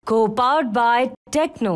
Co-powered by Techno।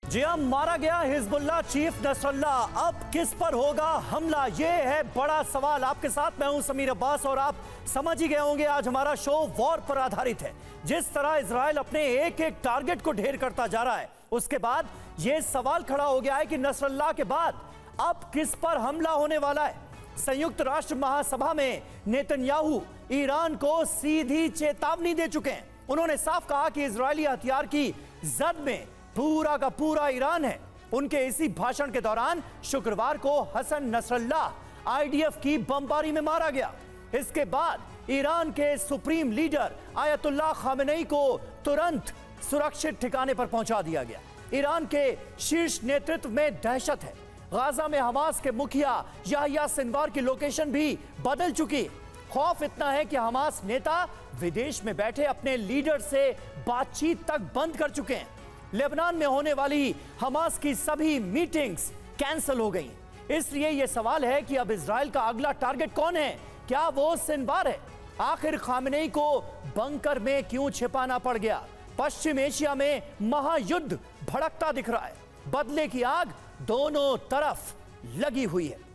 जी हाँ, मारा गया हिजबुल्लाह चीफ नसरुल्लाह। अब किस पर होगा हमला, ये है बड़ा सवाल। आपके साथ मैं हूं समीर अब्बास और आप समझ ही गए होंगे आज हमारा शो वॉर पर आधारित है। जिस तरह इजराइल अपने एक एक टारगेट को ढेर करता जा रहा है, उसके बाद ये सवाल खड़ा हो गया है कि नसरुल्लाह के बाद अब किस पर हमला होने वाला है। संयुक्त राष्ट्र महासभा में नेतन्याहू ईरान को सीधी चेतावनी दे चुके हैं। उन्होंने साफ कहा कि इजरायली हथियार की जद में पूरा का पूरा ईरान है। उनके इसी भाषण के दौरान शुक्रवार को हसन नसरुल्लाह आईडीएफ की बमबारी में मारा गया। इसके बाद ईरान के सुप्रीम लीडर आयतुल्लाह खामेनेई को तुरंत सुरक्षित ठिकाने पर पहुंचा दिया गया। ईरान के शीर्ष नेतृत्व में दहशत है। गाजा में हमास के मुखिया याह्या सिनवार की लोकेशन भी बदल चुकी है। खौफ इतना है कि हमास नेता विदेश में बैठे अपने लीडर से बातचीत तक बंद कर चुके हैं। लेबनान में होने वाली हमास की सभी मीटिंग्स कैंसिल हो गई। इसलिए यह सवाल है कि अब इजराइल का अगला टारगेट कौन है? क्या वो सिनवार है? आखिर खामेनेई को बंकर में क्यों छिपाना पड़ गया? पश्चिम एशिया में महायुद्ध भड़कता दिख रहा है। बदले की आग दोनों तरफ लगी हुई है।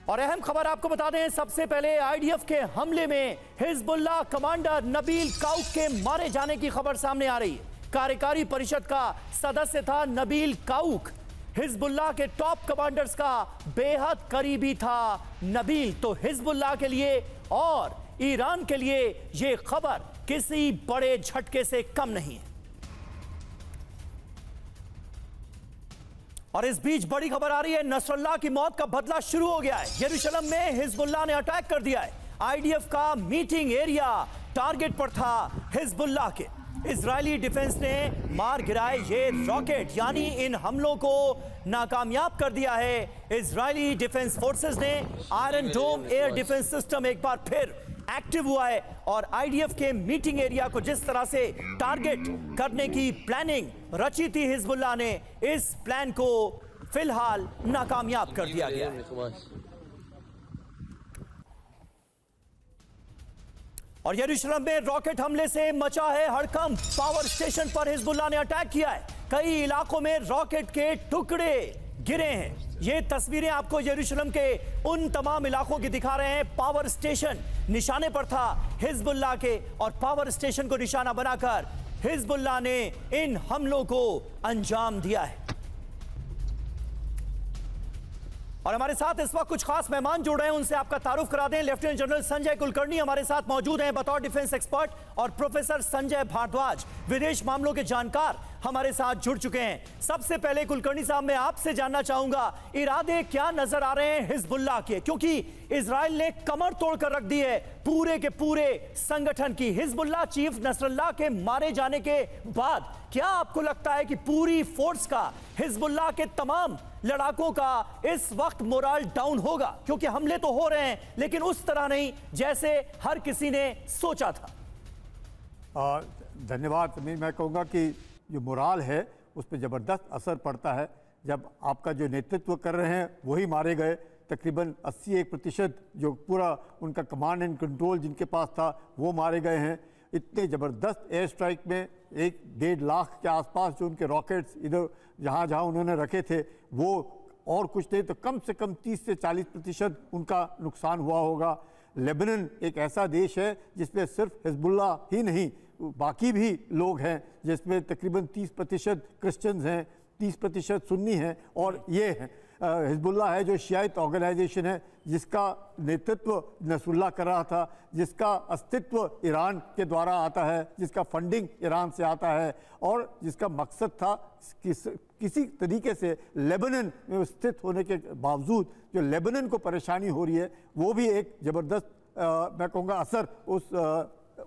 और अहम खबर आपको बता दें, सबसे पहले आईडीएफ के हमले में हिजबुल्लाह कमांडर नबील काउक के मारे जाने की खबर सामने आ रही है। कार्यकारी परिषद का सदस्य था नबील काउक। हिजबुल्लाह के टॉप कमांडर्स का बेहद करीबी था नबील। तो हिजबुल्लाह के लिए और ईरान के लिए यह खबर किसी बड़े झटके से कम नहीं है। और इस बीच बड़ी खबर आ रही है, नसरुल्लाह की मौत का बदला शुरू हो गया है। यरूशलेम में हिजबुल्लाह ने अटैक कर दिया है। आईडीएफ का मीटिंग एरिया टारगेट पर था हिजबुल्लाह के। इजरायली डिफेंस ने मार गिराए ये रॉकेट, यानी इन हमलों को नाकामयाब कर दिया है। इजरायली डिफेंस फोर्सेस ने आयरन डोम एयर डिफेंस सिस्टम एक बार फिर एक्टिव हुआ है और आईडीएफ के मीटिंग एरिया को जिस तरह से टारगेट करने की प्लानिंग रची थी हिजबुल्लाह ने, इस प्लान को फिलहाल नाकामयाब कर दिया गया है। और यरूशलेम में रॉकेट हमले से मचा है हड़कंप। पावर स्टेशन पर हिजबुल्लाह ने अटैक किया है। कई इलाकों में रॉकेट के टुकड़े गिरे हैं। ये तस्वीरें आपको यरूशलेम के उन तमाम इलाकों की दिखा रहे हैं। पावर स्टेशन निशाने पर था हिजबुल्लाह के और पावर स्टेशन को निशाना बनाकर हिजबुल्लाह ने इन हमलों को अंजाम दिया है। और हमारे साथ इस वक्त कुछ खास मेहमान जुड़ रहे हैं, उनसे आपका तारुफ करा दें। लेफ्टिनेंट जनरल संजय कुलकर्णी हमारे साथ मौजूद हैं बतौर डिफेंस एक्सपर्ट, और प्रोफेसर संजय भारद्वाज विदेश मामलों के जानकार हमारे साथ जुड़ चुके हैं। सबसे पहले कुलकर्णी साहब, मैं आपसे जानना चाहूंगा, इरादे क्या नजर आ रहे हैं हिजबुल्लाह के? क्योंकि इजराइल ने कमर तोड़कर रख दी है पूरे के पूरे संगठन की। हिजबुल्लाह चीफ नसरुल्लाह के मारे जाने के बाद क्या आपको लगता है कि पूरी फोर्स का, हिजबुल्लाह के तमाम लड़ाकों का इस वक्त मोराल डाउन होगा? क्योंकि हमले तो हो रहे हैं लेकिन उस तरह नहीं जैसे हर किसी ने सोचा था। धन्यवाद समीर। मैं कहूँगा कि जो मोराल है उस पर ज़बरदस्त असर पड़ता है जब आपका जो नेतृत्व कर रहे हैं वही मारे गए। तकरीबन 81% जो पूरा उनका कमांड एंड कंट्रोल जिनके पास था वो मारे गए हैं। इतने ज़बरदस्त एयर स्ट्राइक में 1-1.5 लाख के आसपास जो उनके रॉकेट्स इधर जहाँ जहाँ उन्होंने रखे थे वो, और कुछ नहीं तो कम से कम 30 से 40% उनका नुकसान हुआ होगा। लेबनान एक ऐसा देश है जिसमें सिर्फ हिजबुल्लाह ही नहीं बाकी भी लोग हैं, जिसमें तकरीबन 30% क्रिश्चियंस हैं, 30% सुन्नी हैं, और ये हैं हिजबुल्लाह है जो शियाइत ऑर्गेनाइजेशन है जिसका नेतृत्व नसरुल्लाह कर रहा था, जिसका अस्तित्व ईरान के द्वारा आता है, जिसका फंडिंग ईरान से आता है, और जिसका मकसद था किसी तरीके से लेबनान में स्थित होने के बावजूद जो लेबनान को परेशानी हो रही है वो भी एक ज़बरदस्त मैं कहूँगा असर उस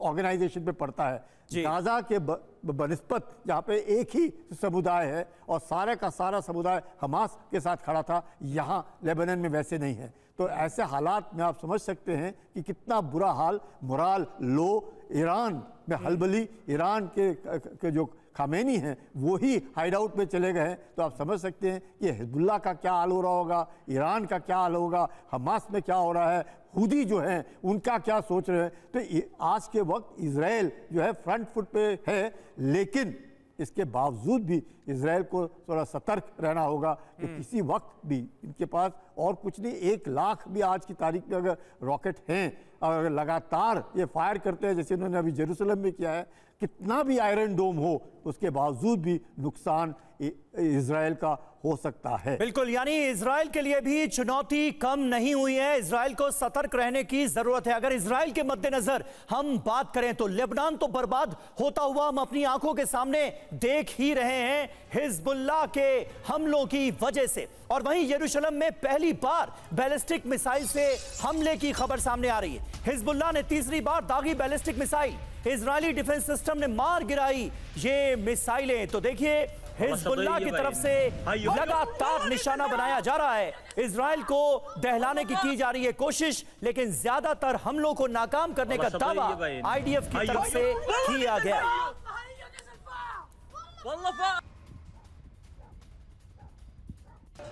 ऑर्गेनाइजेशन पे पड़ता है। गाजा के बनिस्बत जहाँ पे एक ही समुदाय है और सारे का सारा समुदाय हमास के साथ खड़ा था, यहाँ लेबनान में वैसे नहीं है। तो ऐसे हालात में आप समझ सकते हैं कि कितना बुरा हाल, मोराल लो, ईरान में हलबली, ईरान के जो खामेनी हैं वो ही हाइड आउट में चले गए हैं। तो आप समझ सकते हैं कि हिजबुल्लाह का क्या हाल हो रहा होगा, ईरान का क्या हाल होगा, हमास में क्या हो रहा है, हुदी जो हैं उनका क्या सोच रहे हैं। तो आज के वक्त इजराइल जो है फ्रंट फुट पे है, लेकिन इसके बावजूद भी इजराइल को थोड़ा सतर्क रहना होगा कि किसी वक्त भी इनके पास और कुछ नहीं, 1 लाख भी आज की तारीख में अगर रॉकेट हैं और अगर लगातार ये फायर करते हैं जैसे इन्होंने अभी जेरूसलम में किया है, कितना भी आयरन डोम हो उसके बावजूद भी नुकसान इजराइल का हो सकता है। बिल्कुल, यानी इजराइल के लिए भी चुनौती कम नहीं हुई है। इजराइल को सतर्क रहने की जरूरत है। अगर इजराइल के मद्देनजर हम बात करें तो लेबनान तो बर्बाद होता हुआ हम अपनी आंखों के सामने देख ही रहे हैं हिजबुल्लाह के हमलों की वजह से। और वहीं यरूशलेम में पहली बार बैलिस्टिक मिसाइल से हमले की खबर सामने आ रही है। हिजबुल्लाह ने तीसरी बार दागी ballistic missile, Israeli defence system ने मार गिराई ये मिसाइलें। तो देखिए हिजबुल्लाह की तरफ से लगातार निशाना बनाया जा रहा है। इजराइल को दहलाने की जा रही है कोशिश, लेकिन ज्यादातर हमलों को नाकाम करने का दावा आईडीएफ की तरफ से किया गया।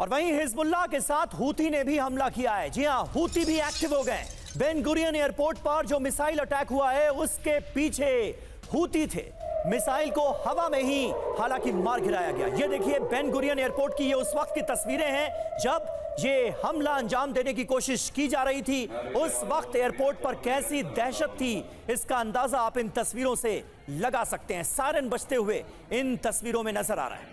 और वहीं हिजबुल्लाह के साथ हूती ने भी हमला किया है। जी हां, हूती भी एक्टिव हो गए। बेन गुरियन एयरपोर्ट पर जो मिसाइल अटैक हुआ है उसके पीछे हूती थे। मिसाइल को हवा में ही हालांकि मार गिराया गया। ये देखिए बेन गुरियन एयरपोर्ट की ये उस वक्त की तस्वीरें हैं जब ये हमला अंजाम देने की कोशिश की जा रही थी। उस वक्त एयरपोर्ट पर कैसी दहशत थी इसका अंदाजा आप इन तस्वीरों से लगा सकते हैं। सायरन बजते हुए इन तस्वीरों में नजर आ रहा है।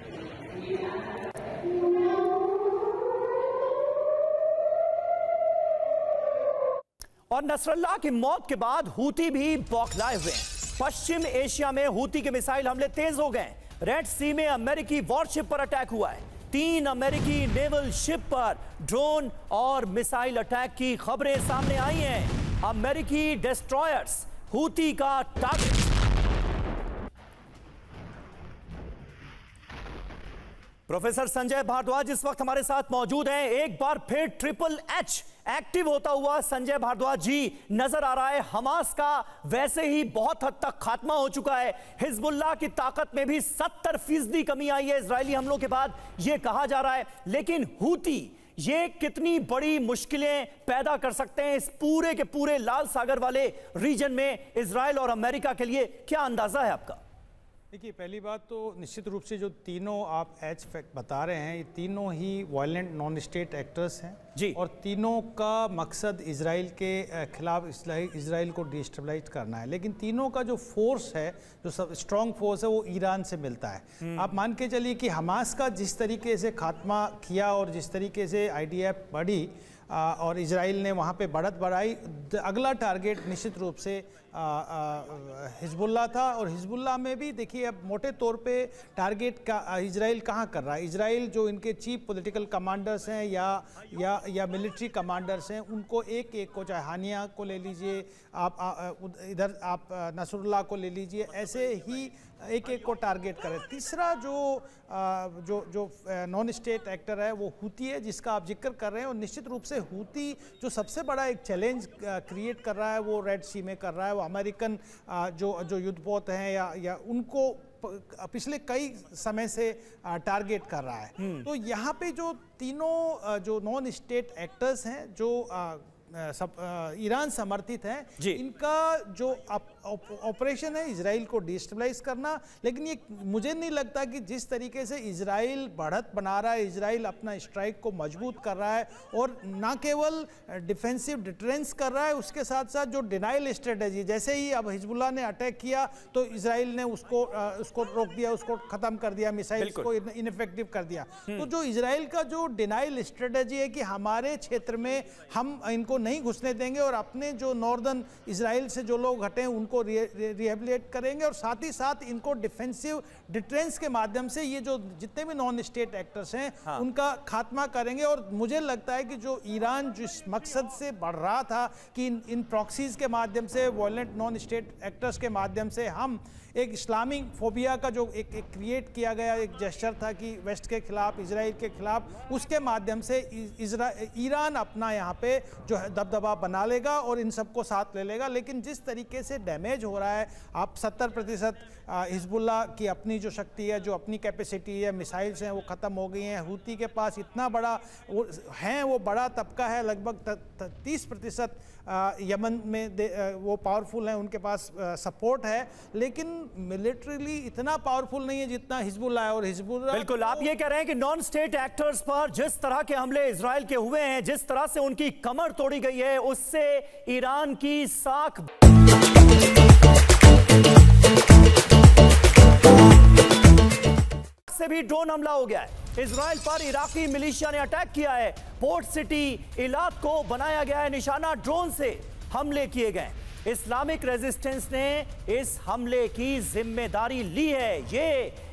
और नसरल्लाह की मौत के बाद हूती भी बौखलाए हुए हैं। पश्चिम एशिया में हूती के मिसाइल हमले तेज हो गए। रेड सी में अमेरिकी वॉरशिप पर अटैक हुआ है। 3 अमेरिकी नेवल शिप पर ड्रोन और मिसाइल अटैक की खबरें सामने आई हैं। अमेरिकी डिस्ट्रॉयर्स हूती का टारगेट। प्रोफेसर संजय भारद्वाज इस वक्त हमारे साथ मौजूद हैं। एक बार फिर ट्रिपल एच एक्टिव होता हुआ संजय भारद्वाज जी नजर आ रहा है। हमास का वैसे ही बहुत हद तक खात्मा हो चुका है। हिजबुल्लाह की ताकत में भी 70% कमी आई है इजरायली हमलों के बाद, यह कहा जा रहा है। लेकिन हूती ये कितनी बड़ी मुश्किलें पैदा कर सकते हैं इस पूरे के पूरे लाल सागर वाले रीजन में इजराइल और अमेरिका के लिए, क्या अंदाजा है आपका? देखिए, पहली बात तो निश्चित रूप से जो तीनों आप एच फैक्ट बता रहे हैं, ये तीनों ही वायलेंट नॉन स्टेट एक्टर्स हैं जी। और तीनों का मकसद इजराइल के खिलाफ इजराइल को डिस्टेबलाइज करना है। लेकिन तीनों का जो फोर्स है, जो सब स्ट्रॉन्ग फोर्स है, वो ईरान से मिलता है। आप मान के चलिए कि हमास का जिस तरीके से खात्मा किया और जिस तरीके से आईडीएफ बढ़ी और इजराइल ने वहाँ पे बढ़त बढ़ाई, अगला टारगेट निश्चित रूप से हिजबुल्लाह था। और हिजबुल्लाह में भी देखिए अब मोटे तौर पे टारगेट का इजराइल कहाँ कर रहा है। इजराइल जो इनके चीफ पॉलिटिकल कमांडर्स हैं या मिलिट्री कमांडर्स हैं, उनको एक एक को, चाहे हानिया को ले लीजिए, आप इधर आप नसरुल्लाह को ले लीजिए, ऐसे ही एक एक को टारगेट करें। तीसरा जो नॉन स्टेट एक्टर है वो हूती है, जिसका आप जिक्र कर रहे हैं। और निश्चित रूप से हूती जो सबसे बड़ा एक चैलेंज क्रिएट कर रहा है वो रेड सी में कर रहा है। वो अमेरिकन जो युद्धपोत हैं या उनको पिछले कई समय से टारगेट कर रहा है। तो यहाँ पे जो तीनों जो नॉन स्टेट एक्टर्स हैं जो सब ईरान समर्थित हैं, इनका जो ऑपरेशन है इजराइल को डिस्टेबलाइज करना। लेकिन ये मुझे नहीं लगता कि जिस तरीके से इजराइल बढ़त बना रहा है, इजराइल अपना स्ट्राइक को मजबूत कर रहा है और ना केवल डिफेंसिव डिटरेंस कर रहा है, उसके साथ साथ जो डिनाइल स्ट्रेटेजी, जैसे ही अब हिजबुल्लाह ने अटैक किया तो इजराइल ने उसको रोक दिया, उसको खत्म कर दिया, मिसाइल को इनफेक्टिव कर दिया। तो जो इजराइल का जो डिनाइल स्ट्रेटेजी है कि हमारे क्षेत्र में हम इनको नहीं घुसने देंगे और अपने जो नॉर्दर्न इजराइल से जो लोग हटे हैं उनको रिहेबिलिटेट करेंगे, और साथ ही साथ इनको डिफेंसिव डिटरेंस के माध्यम से ये जो जितने भी नॉन स्टेट एक्टर्स हैं उनका खात्मा करेंगे। और मुझे लगता है कि जो ईरान जिस मकसद से बढ़ रहा था कि इन प्रॉक्सीज के माध्यम से, वायलेंट नॉन स्टेट एक्टर्स के माध्यम से हम एक इस्लामिक फोबिया का जो एक क्रिएट किया गया एक जेस्चर था कि वेस्ट के खिलाफ, इजराइल के खिलाफ, उसके माध्यम से ईरान अपना यहाँ पे जो है दबदबा बना लेगा और इन सबको साथ ले लेगा। लेकिन जिस तरीके से डैमेज डैमेज हो रहा है। आप 70% हिजबुल्लाह की अपनी जो शक्ति है, जो अपनी कैपेसिटी है, मिसाइल्स हैं वो ख़त्म हो गई हैं। हूती के पास इतना बड़ा वो बड़ा तबका है, लगभग 30% यमन में वो पावरफुल हैं, उनके पास सपोर्ट है, लेकिन मिलिट्रीली इतना पावरफुल नहीं है जितना हिजबुल्लाह है। और हिजबुल्लाह बिल्कुल आप ये कह रहे हैं कि नॉन स्टेट एक्टर्स पर जिस तरह के हमले इजराइल के हुए हैं, जिस तरह से उनकी कमर तोड़ी गई है, उससे ईरान की साख से भी ड्रोन हमला हो गया है। इजराइल पर इराकी मिलिशिया ने अटैक किया है। पोर्ट सिटी इलाक को बनाया गया है निशाना, ड्रोन से हमले किए गए। इस्लामिक रेजिस्टेंस ने इस हमले की जिम्मेदारी ली है। ये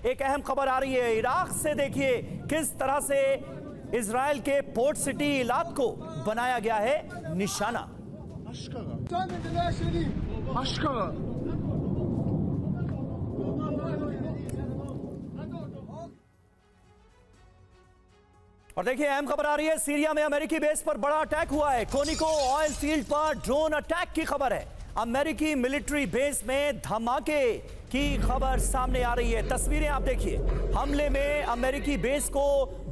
एक अहम खबर आ रही है इराक से। देखिए किस तरह से इजराइल के पोर्ट सिटी इलाक को बनाया गया है निशाना। और देखिए अहम खबर आ रही है, सीरिया में अमेरिकी बेस पर बड़ा अटैक हुआ है। कोनिको ऑयल फील्ड पर ड्रोन अटैक की खबर है। अमेरिकी मिलिट्री बेस में धमाके की खबर सामने आ रही है। तस्वीरें आप देखिए, हमले में अमेरिकी बेस को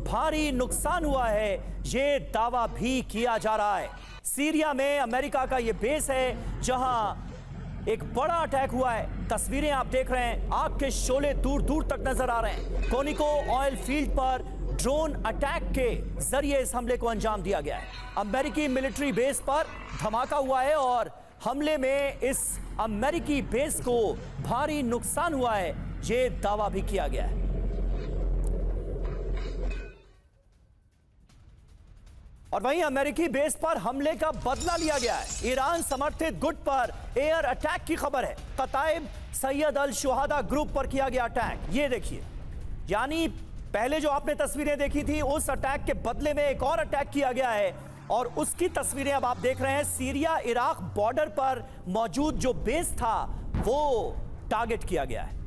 भारी नुकसान हुआ है, ये दावा भी किया जा रहा है। सीरिया में अमेरिका का ये बेस है जहां एक बड़ा अटैक हुआ है। तस्वीरें आप देख रहे हैं, आग के शोले दूर दूर तक नजर आ रहे हैं। कोनिको ऑयल फील्ड पर ड्रोन अटैक के जरिए इस हमले को अंजाम दिया गया है। अमेरिकी मिलिट्री बेस पर धमाका हुआ है और हमले में इस अमेरिकी बेस को भारी नुकसान हुआ है, ये दावा भी किया गया है। और वहीं अमेरिकी बेस पर हमले का बदला लिया गया है। ईरान समर्थित गुट पर एयर अटैक की खबर है। कताइब सैयद अल शुहादा ग्रुप पर किया गया अटैक। ये देखिए, यानी पहले जो आपने तस्वीरें देखी थी उस अटैक के बदले में एक और अटैक किया गया है और उसकी तस्वीरें अब आप देख रहे हैं। सीरिया इराक बॉर्डर पर मौजूद जो बेस था वो टारगेट किया गया है।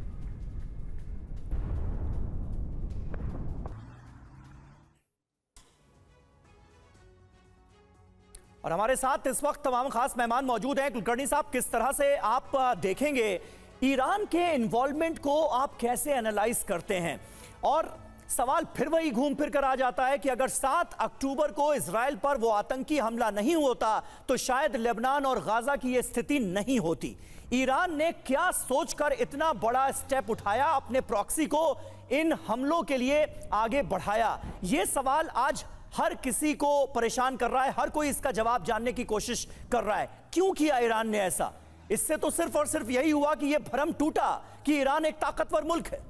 और हमारे साथ इस वक्त तमाम खास मेहमान मौजूद हैं। कुलकर्णी साहब, किस तरह से आप देखेंगे ईरान के इन्वॉल्वमेंट को, आप कैसे एनालाइज करते हैं? और सवाल फिर वही घूम फिर कर आ जाता है कि अगर 7 अक्टूबर को इजराइल पर वो आतंकी हमला नहीं होता तो शायद लेबनान और गाजा की ये स्थिति नहीं होती। ईरान ने क्या सोचकर इतना बड़ा स्टेप उठाया, अपने प्रॉक्सी को इन हमलों के लिए आगे बढ़ाया? ये सवाल आज हर किसी को परेशान कर रहा है। हर कोई इसका जवाब जानने की कोशिश कर रहा है। क्यों किया ईरान ने ऐसा? इससे तो सिर्फ और सिर्फ यही हुआ कि यह भ्रम टूटा कि ईरान एक ताकतवर मुल्क है।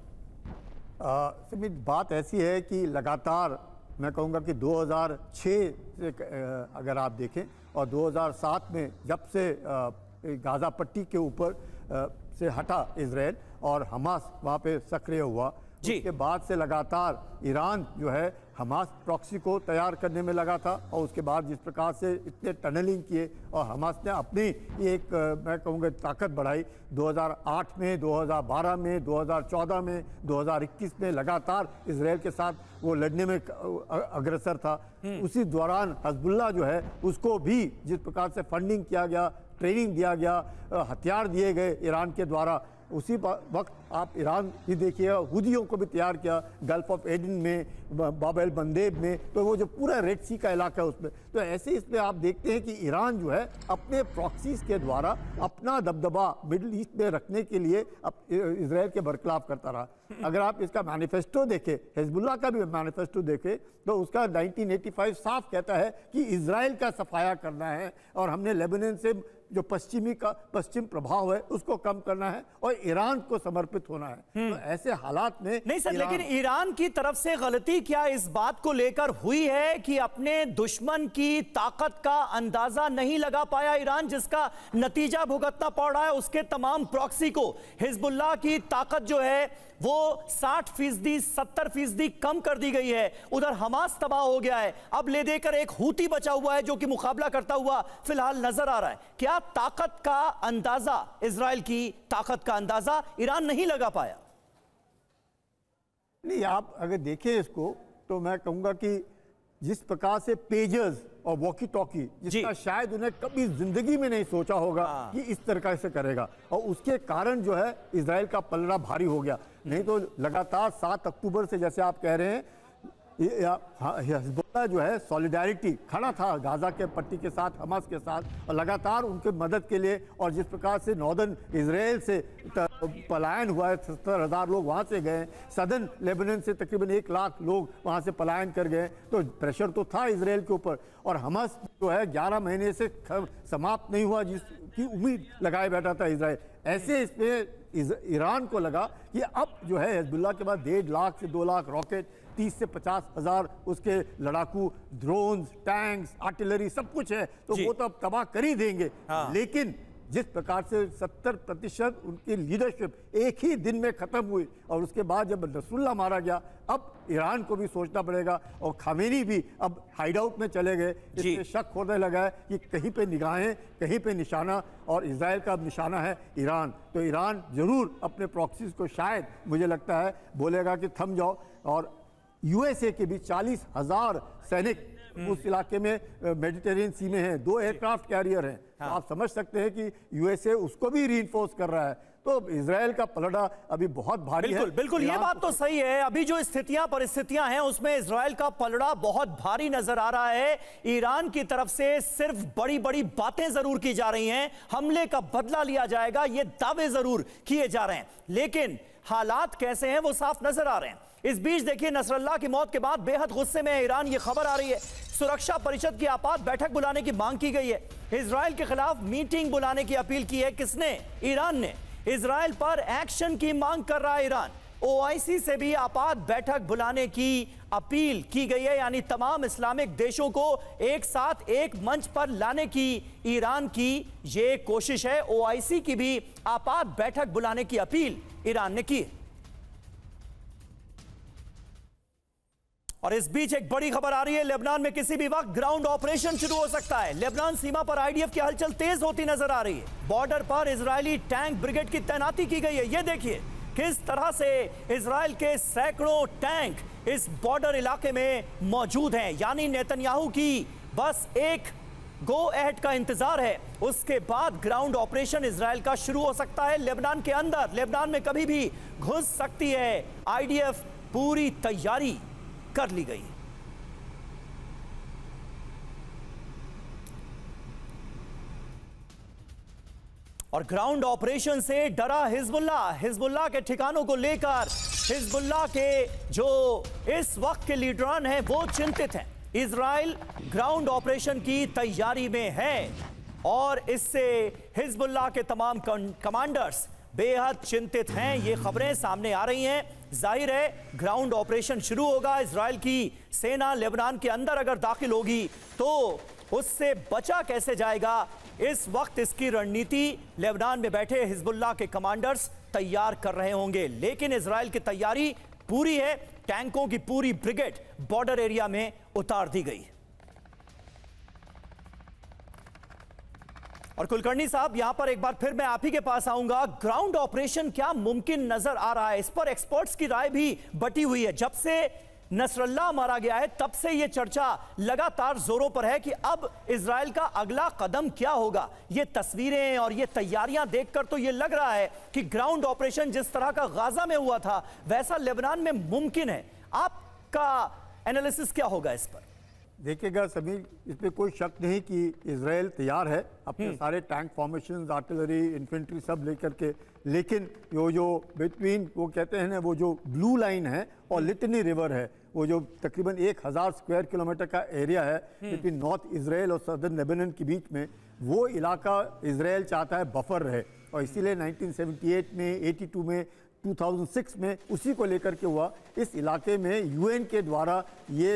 बात ऐसी है कि लगातार मैं कहूँगा कि 2006 से अगर आप देखें और 2007 में जब से गाजा पट्टी के ऊपर से हटा इजराइल और हमास वहाँ पे सक्रिय हुआ, उसके बाद से लगातार ईरान जो है हमास प्रॉक्सी को तैयार करने में लगा था। और उसके बाद जिस प्रकार से इतने टनलिंग किए और हमास ने अपनी एक मैं कहूँगा ताकत बढ़ाई 2008 में, 2012 में, 2014 में, 2021 में लगातार इजराइल के साथ वो लड़ने में अग्रसर था। उसी दौरान हिजबुल्लाह जो है उसको भी जिस प्रकार से फंडिंग किया गया, ट्रेनिंग दिया गया, हथियार दिए गए ईरान के द्वारा, उसी वक्त आप ईरान भी देखिए हुदियों को भी तैयार किया गल्फ ऑफ एडन में, बाब एल मंदेब में, तो वो जो पूरा रेड सी का इलाका है उसमें। तो ऐसे इसमें आप देखते हैं कि ईरान जो है अपने प्रॉक्सीज के द्वारा अपना दबदबा मिडिल ईस्ट में रखने के लिए इजराइल के बरखिलाफ करता रहा। अगर आप इसका मैनिफेस्टो देखें, हिजबुल्लाह का भी मैनिफेस्टो देखें, तो उसका 1985 साफ कहता है कि इजराइल का सफाया करना है और हमने लेबनान से जो पश्चिम प्रभाव है उसको कम करना है और ईरान को समर्पित होना है। तो ऐसे हालात में नहीं सर, लेकिन ईरान की तरफ से गलती क्या इस बात को लेकर हुई है कि अपने दुश्मन की ताकत का अंदाजा नहीं लगा पाया ईरान, जिसका नतीजा भुगतना पड़ रहा है उसके तमाम प्रॉक्सी को? हिजबुल्लाह की ताकत जो है वो 60%, 70% कम कर दी गई है। उधर हमास तबाह हो गया है। अब ले देकर एक हूती बचा हुआ है जो कि मुकाबला करता हुआ फिलहाल नजर आ रहा है। क्या ताकत का अंदाजा, इजराइल की ताकत का अंदाजा ईरान नहीं लगा पाया? नहीं, आप अगर देखें इसको तो मैं कहूँगा कि जिस प्रकार से पेजर्स और वॉकी टॉकी, जिसका शायद उन्हें कभी जिंदगी में नहीं सोचा होगा कि इस तरह से करेगा, और उसके कारण जो है इजराइल का पलड़ा भारी हो गया। नहीं तो लगातार 7 अक्टूबर से, जैसे आप कह रहे हैं, हिजबुल्लाह जो है सॉलिडारिटी खड़ा था गाजा के पट्टी के साथ, हमास के साथ, और लगातार उनके मदद के लिए। और जिस प्रकार से नॉर्दर्न इजराइल से पलायन हुआ है, 70,000 लोग वहाँ से गए, सदर्न लेबनान से तकरीबन 1 लाख लोग वहाँ से पलायन कर गए, तो प्रेशर तो था इजराइल के ऊपर। और हमास जो है 11 महीने से समाप्त नहीं हुआ, जिसकी उम्मीद लगाए बैठा था इजराइल। ऐसे इसमें ईरान को लगा कि अब जो है हिजबुल्लाह के बाद 1.5 लाख से 2 लाख रॉकेट, 30 से 50,000 उसके लड़ाकू ड्रोन्स, टैंक्स, आर्टिलरी सब कुछ है, तो वो तो अब तबाह कर ही देंगे। लेकिन जिस प्रकार से 70% उनकी लीडरशिप एक ही दिन में खत्म हुई, और उसके बाद जब नसरुल्लाह मारा गया, अब ईरान को भी सोचना पड़ेगा, और खामेनी भी अब हाइड आउट में चले गए। इसमें शक होने लगा है कि कहीं पे निगाहें, कहीं पे निशाना, और इजराइल का अब निशाना है ईरान। तो ईरान जरूर अपने प्रॉक्सीज को शायद मुझे लगता है बोलेगा कि थम जाओ। और यूएसए के भी 40,000 सैनिक उस इलाके में मेडिटेरियन सी में हैं, 2 एयरक्राफ्ट कैरियर हैं। तो आप समझ सकते हैं कि यूएसए उसको भी रीइंफोर्स कर रहा है। तो इजराइल का पलड़ा अभी बहुत भारी है। बिल्कुल ये बात तो सही है। अभी जो परिस्थितियां हैं उसमें इजराइल का पलड़ा बहुत भारी नजर आ रहा है। ईरान की तरफ से सिर्फ बड़ी बड़ी बातें जरूर की जा रही हैं, हमले का बदला लिया जाएगा, ये दावे जरूर किए जा रहे हैं, लेकिन हालात कैसे हैं वो साफ नजर आ रहे हैं। इस बीच देखिए, नसरुल्लाह की मौत के बाद बेहद गुस्से में ईरान, ये खबर आ रही है सुरक्षा परिषद की आपात बैठक बुलाने की मांग की गई है। इजराइल के खिलाफ मीटिंग बुलाने की अपील की है। किसने? ईरान ने। इजराइल पर एक्शन की मांग कर रहा है ईरान। ओआईसी से भी आपात बैठक बुलाने की अपील की गई है, यानी तमाम इस्लामिक देशों को एक साथ एक मंच पर लाने की ईरान की यह कोशिश है। ओआईसी की भी आपात बैठक बुलाने की अपील ईरान ने की। और इस बीच एक बड़ी खबर आ रही है, लेबनान में किसी भी वक्त ग्राउंड ऑपरेशन शुरू हो सकता है। लेबनान सीमा पर आईडीएफ की हलचल तेज होती नजर आ रही है। बॉर्डर पर इजरायली टैंक ब्रिगेड की तैनाती की गई है। यह देखिए किस तरह से इजराइल के सैकड़ों टैंक इस बॉर्डर इलाके में मौजूद हैं, यानी नेतन्याहू की बस एक गो अहेड का इंतजार है, उसके बाद ग्राउंड ऑपरेशन इजराइल का शुरू हो सकता है। लेबनान के अंदर, लेबनान में कभी भी घुस सकती है। आईडीएफ पूरी तैयारी कर ली गई। और ग्राउंड ऑपरेशन से डरा हिजबुल्लाह। हिजबुल्लाह के ठिकानों को लेकर हिजबुल्लाह के जो इस वक्त के लीडरान हैं वो चिंतित हैं। इजराइल ग्राउंड ऑपरेशन की तैयारी में है और इससे हिजबुल्लाह के तमाम कमांडर्स बेहद चिंतित हैं। ये खबरें सामने आ रही हैं। जाहिर है ग्राउंड ऑपरेशन शुरू होगा। इजराइल की सेना लेबनान के अंदर अगर दाखिल होगी तो उससे बचा कैसे जाएगा, इस वक्त इसकी रणनीति लेबनान में बैठे हिजबुल्लाह के कमांडर्स तैयार कर रहे होंगे। लेकिन इजराइल की तैयारी पूरी है। टैंकों की पूरी ब्रिगेड बॉर्डर एरिया में उतार दी गई। और कुलकर्णी साहब, यहां पर एक बार फिर मैं आप ही के पास आऊंगा। ग्राउंड ऑपरेशन क्या मुमकिन नजर आ रहा है? इस पर एक्सपर्ट्स की राय भी बटी हुई है। जब से नसरुल्लाह मारा गया है तब से यह चर्चा लगातार जोरों पर है कि अब इजराइल का अगला कदम क्या होगा। ये तस्वीरें और ये तैयारियां देखकर तो यह लग रहा है कि ग्राउंड ऑपरेशन जिस तरह का गाजा में हुआ था वैसा लेबनान में मुमकिन है। आपका एनालिसिस क्या होगा इस पर? देखिएगा समीर, इसमें कोई शक नहीं कि इजराइल तैयार है अपने सारे टैंक फॉर्मेशन, आर्टिलरी, इन्फेंट्री सब लेकर के। लेकिन जो बिटवीन वो कहते हैं ना, वो जो ब्लू लाइन है और लिटनी रिवर है, वो जो तकरीबन 1000 स्क्वायर किलोमीटर का एरिया है बिटवीन नॉर्थ इजराइल और सदर्न लेबनान के बीच में, वो इलाका इजराइल चाहता है बफर रहे। और इसीलिए 1978 में, 82 में, 2006 में उसी को लेकर के हुआ। इस इलाके में यूएन के द्वारा ये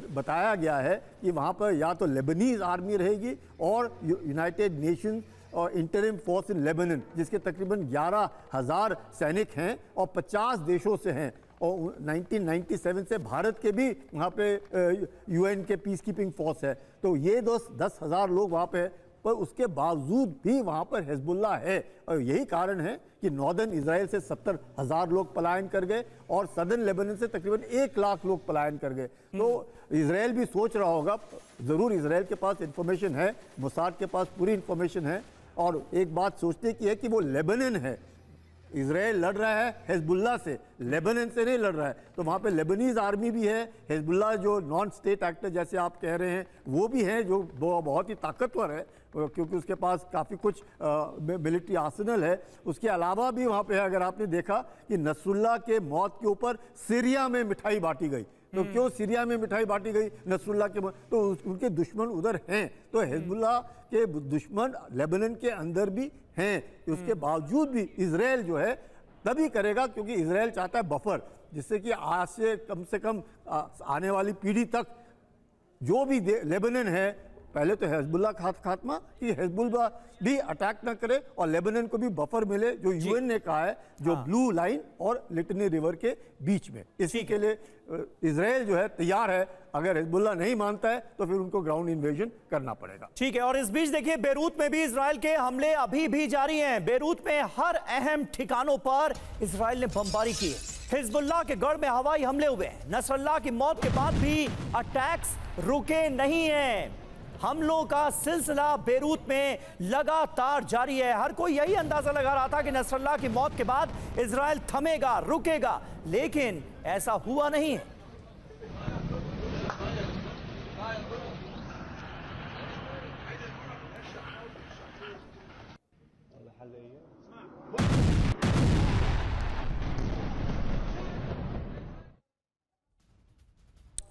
बताया गया है कि वहाँ पर या तो लेबनीज आर्मी रहेगी और यूनाइटेड नेशंस और इंटरिम फोर्स इन लेबनान, जिसके तकरीबन 11,000 सैनिक हैं और 50 देशों से हैं। और 1997 से भारत के भी वहाँ पे यूएन के पीस कीपिंग फोर्स है। तो ये 10,000 लोग वहाँ पे पर उसके बावजूद भी वहाँ पर हिजबुल्लाह है। और यही कारण है कि नॉर्दर्न इजराइल से 70,000 लोग पलायन कर गए और सदर्न लेबनान से तकरीबन 1 लाख लोग पलायन कर गए। तो इजराइल भी सोच रहा होगा, ज़रूर इजराइल के पास इंफॉर्मेशन है, मोसाद के पास पूरी इंफॉर्मेशन है, और एक बात सोचने की है कि वो लेबनान है, इजराइल लड़ रहा है हिजबुल्लाह से, लेबनान से नहीं लड़ रहा है। तो वहाँ पे लेबनीज आर्मी भी है, हिजबुल्लाह जो नॉन स्टेट एक्टर जैसे आप कह रहे हैं वो भी हैं, जो बहुत ही ताकतवर है क्योंकि उसके पास काफ़ी कुछ मिलिट्री आर्सेनल है। उसके अलावा भी वहाँ पे अगर आपने देखा कि नसरुल्लाह के मौत के ऊपर सीरिया में मिठाई बांटी गई। तो क्यों सीरिया में मिठाई बांटी गई नसरुल्लाह के? तो उनके दुश्मन उधर हैं, तो हिजबुल्लाह के दुश्मन लेबनान के अंदर भी हैं। उसके बावजूद भी इजराइल जो है तभी करेगा क्योंकि इजराइल चाहता है बफर, जिससे कि आज से कम आने वाली पीढ़ी तक जो भी लेबनान है, पहले तो हिजबुल्लाह खात्मा कि हिजबुल्लाह भी अटैक ना करे और लेबनान को भी बफर मिले, जो यूएन ने कहा है, जो ब्लू लाइन और लिटनी रिवर के बीच में। इसी के लिए इजराइल जो है तैयार है। अगर हिजबुल्लाह नहीं मानता है तो फिर उनको ग्राउंड इन्वेजन करना पड़ेगा। ठीक है, और इस बीच देखिए बेरूत में भी इजराइल के हमले अभी भी जारी हैं। बेरूत में हर अहम ठिकानों पर इजराइल ने बमबारी की है। हिजबुल्लाह के गढ़ में हवाई हमले हुए हैं। नसरुल्लाह की मौत के बाद भी अटैक्स रुके नहीं हैं। हमलों का सिलसिला बेरूत में लगातार जारी है। हर कोई यही अंदाजा लगा रहा था कि नसरुल्लाह की मौत के बाद इजराइल थमेगा, रुकेगा, लेकिन ऐसा हुआ नहीं है।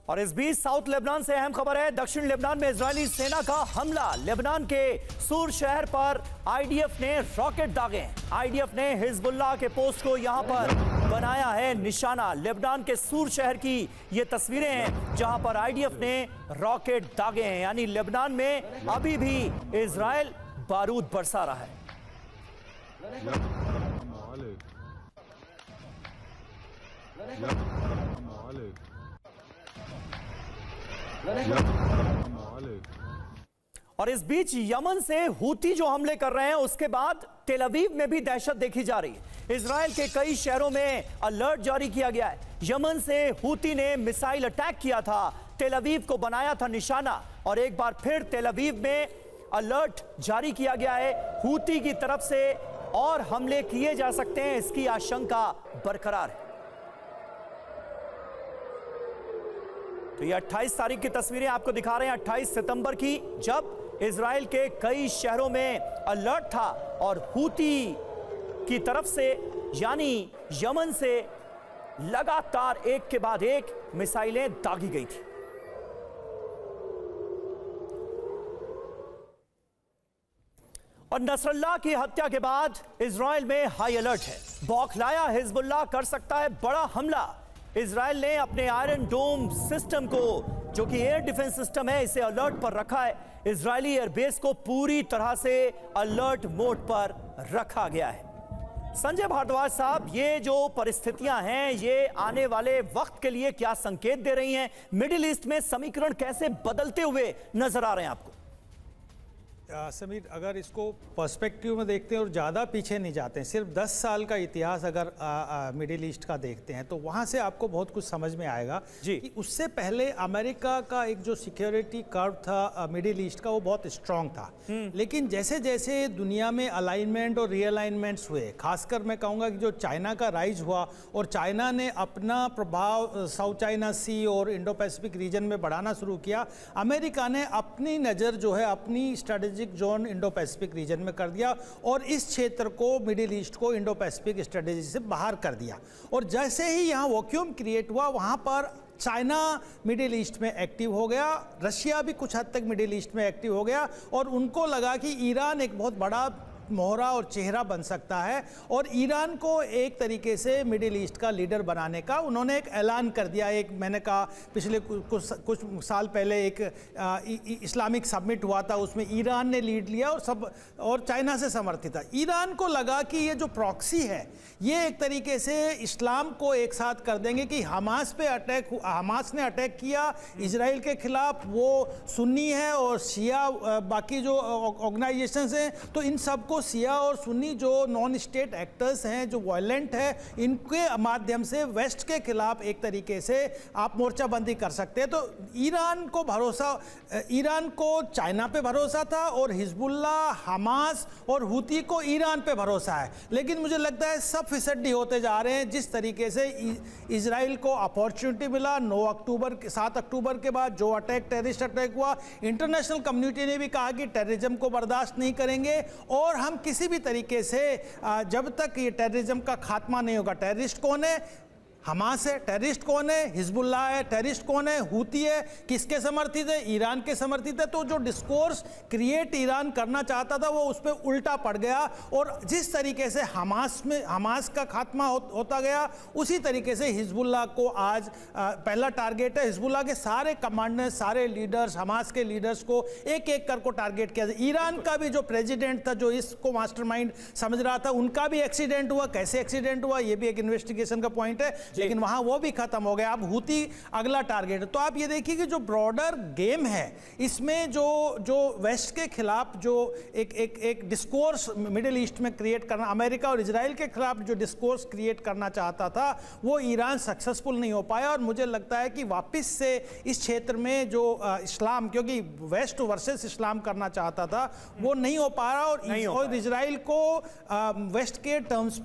और इस बीच साउथ लेबनान से अहम खबर है। दक्षिण लेबनान में इजरायली सेना का हमला। लेबनान के सूर शहर पर आईडीएफ ने रॉकेट दागे हैं। आईडीएफ ने हिजबुल्लाह के पोस्ट को यहां पर बनाया है निशाना। लेबनान के सूर शहर की ये तस्वीरें हैं जहां पर आईडीएफ ने रॉकेट दागे हैं, यानी लेबनान में अभी भी इजराइल बारूद बरसा रहा है। और इस बीच यमन से हूती जो हमले कर रहे हैं, उसके बाद तेल अवीव में भी दहशत देखी जा रही है। इजराइल के कई शहरों में अलर्ट जारी किया गया है। यमन से हूती ने मिसाइल अटैक किया था, तेल अवीव को बनाया था निशाना, और एक बार फिर तेल अवीव में अलर्ट जारी किया गया है। हूती की तरफ से और हमले किए जा सकते हैं, इसकी आशंका बरकरार है। तो ये 28 तारीख की तस्वीरें आपको दिखा रहे हैं, 28 सितंबर की, जब इजराइल के कई शहरों में अलर्ट था और हूती की तरफ से यानी यमन से लगातार एक के बाद एक मिसाइलें दागी गई थी। और नसरुल्लाह की हत्या के बाद इजराइल में हाई अलर्ट है। बौखलाया हिजबुल्लाह कर सकता है बड़ा हमला। इजराइल ने अपने आयरन डोम सिस्टम को, जो कि एयर डिफेंस सिस्टम है, इसे अलर्ट पर रखा है। इजरायली एयरबेस को पूरी तरह से अलर्ट मोड पर रखा गया है। संजय भारद्वाज साहब, ये जो परिस्थितियां हैं, ये आने वाले वक्त के लिए क्या संकेत दे रही हैं? मिडिल ईस्ट में समीकरण कैसे बदलते हुए नजर आ रहे हैं आपको? समीर, अगर इसको पर्सपेक्टिव में देखते हैं और ज़्यादा पीछे नहीं जाते हैं, सिर्फ 10 साल का इतिहास अगर मिडिल ईस्ट का देखते हैं, तो वहाँ से आपको बहुत कुछ समझ में आएगा कि उससे पहले अमेरिका का एक जो सिक्योरिटी कर्व था मिडिल ईस्ट का, वो बहुत स्ट्रांग था। लेकिन जैसे जैसे दुनिया में अलाइनमेंट और रीअलाइनमेंट्स हुए, खासकर मैं कहूँगा कि जो चाइना का राइज हुआ और चाइना ने अपना प्रभाव साउथ चाइना सी और इंडो पैसिफिक रीजन में बढ़ाना शुरू किया, अमेरिका ने अपनी नज़र जो है अपनी strategy zone Indo Pacific region में कर दिया और इस क्षेत्र को, मिडिल ईस्ट को, इंडो पैसिफिक स्ट्रेटेजी से बाहर कर दिया। और जैसे ही यहाँ वैक्यूम क्रिएट हुआ, वहाँ पर चाइना मिडिल ईस्ट में एक्टिव हो गया, रशिया भी कुछ हद तक मिडिल ईस्ट में एक्टिव हो गया, और उनको लगा कि ईरान एक बहुत बड़ा मोहरा और चेहरा बन सकता है और ईरान को एक तरीके से मिडिल ईस्ट का लीडर बनाने का उन्होंने एक ऐलान कर दिया। एक मैंने कहा पिछले कुछ साल पहले एक इस्लामिक समिट हुआ था, उसमें ईरान ने लीड लिया और चाइना से समर्थित था। ईरान को लगा कि ये जो प्रॉक्सी है ये एक तरीके से इस्लाम को एक साथ कर देंगे कि हमास ने अटैक किया इजराइल के खिलाफ, वो सुन्नी है और शिया बाकी जो ऑर्गेनाइजेशंस हैं, तो इन सबको शिया और सुन्नी जो नॉन स्टेट एक्टर्स हैं जो वायलेंट है, इनके माध्यम से वेस्ट के खिलाफ एक तरीके से आप मोर्चाबंदी कर सकते हैं। तो ईरान को चाइना पे भरोसा था और हिजबुल्ला, हमास और हुती को ईरान पे भरोसा है। लेकिन मुझे लगता है सब फिसड्डी होते जा रहे हैं। जिस तरीके से इजराइल को अपॉर्चुनिटी मिला 7 अक्टूबर के बाद जो टेररिस्ट अटैक हुआ, इंटरनेशनल कम्युनिटी ने भी कहा कि टेररिज्म को बर्दाश्त नहीं करेंगे और हम किसी भी तरीके से जब तक ये टेररिज्म का खात्मा नहीं होगा। टेररिस्ट कौन है? हमास है। टेररिस्ट कौन है? हिजबुल्ला है। टेररिस्ट कौन है? हुती है। किसके समर्थित है? ईरान के समर्थित है। तो जो डिस्कोर्स क्रिएट ईरान करना चाहता था वो उस पर उल्टा पड़ गया और जिस तरीके से हमास का खात्मा होता गया, उसी तरीके से हिजबुल्ला को आज पहला टारगेट है। हिजबुल्ला के सारे कमांडर्स, सारे लीडर्स, हमास के लीडर्स को एक एक करके टारगेट किया। ईरान का भी जो प्रेसिडेंट था जो इसको मास्टरमाइंड समझ रहा था, उनका भी एक्सीडेंट हुआ। कैसे एक्सीडेंट हुआ ये भी एक इन्वेस्टिगेशन का पॉइंट है, लेकिन वहां वो भी खत्म हो गया। अब हुती अगला टारगेट है। तो आप ये देखिए कि जो ब्रॉडर गेम है इसमें जो वेस्ट के खिलाफ जो एक डिस्कोर्स मिडिल ईस्ट में क्रिएट करना, अमेरिका और इजराइल के खिलाफ जो डिस्कोर्स क्रिएट करना चाहता था, वो ईरान सक्सेसफुल नहीं हो पाया। और मुझे लगता है कि वापस से इस क्षेत्र में जो इस्लाम, क्योंकि वेस्ट वर्सेस इस्लाम करना चाहता था, वो नहीं हो पा रहा और इजराइल को वेस्ट के टर्म्स,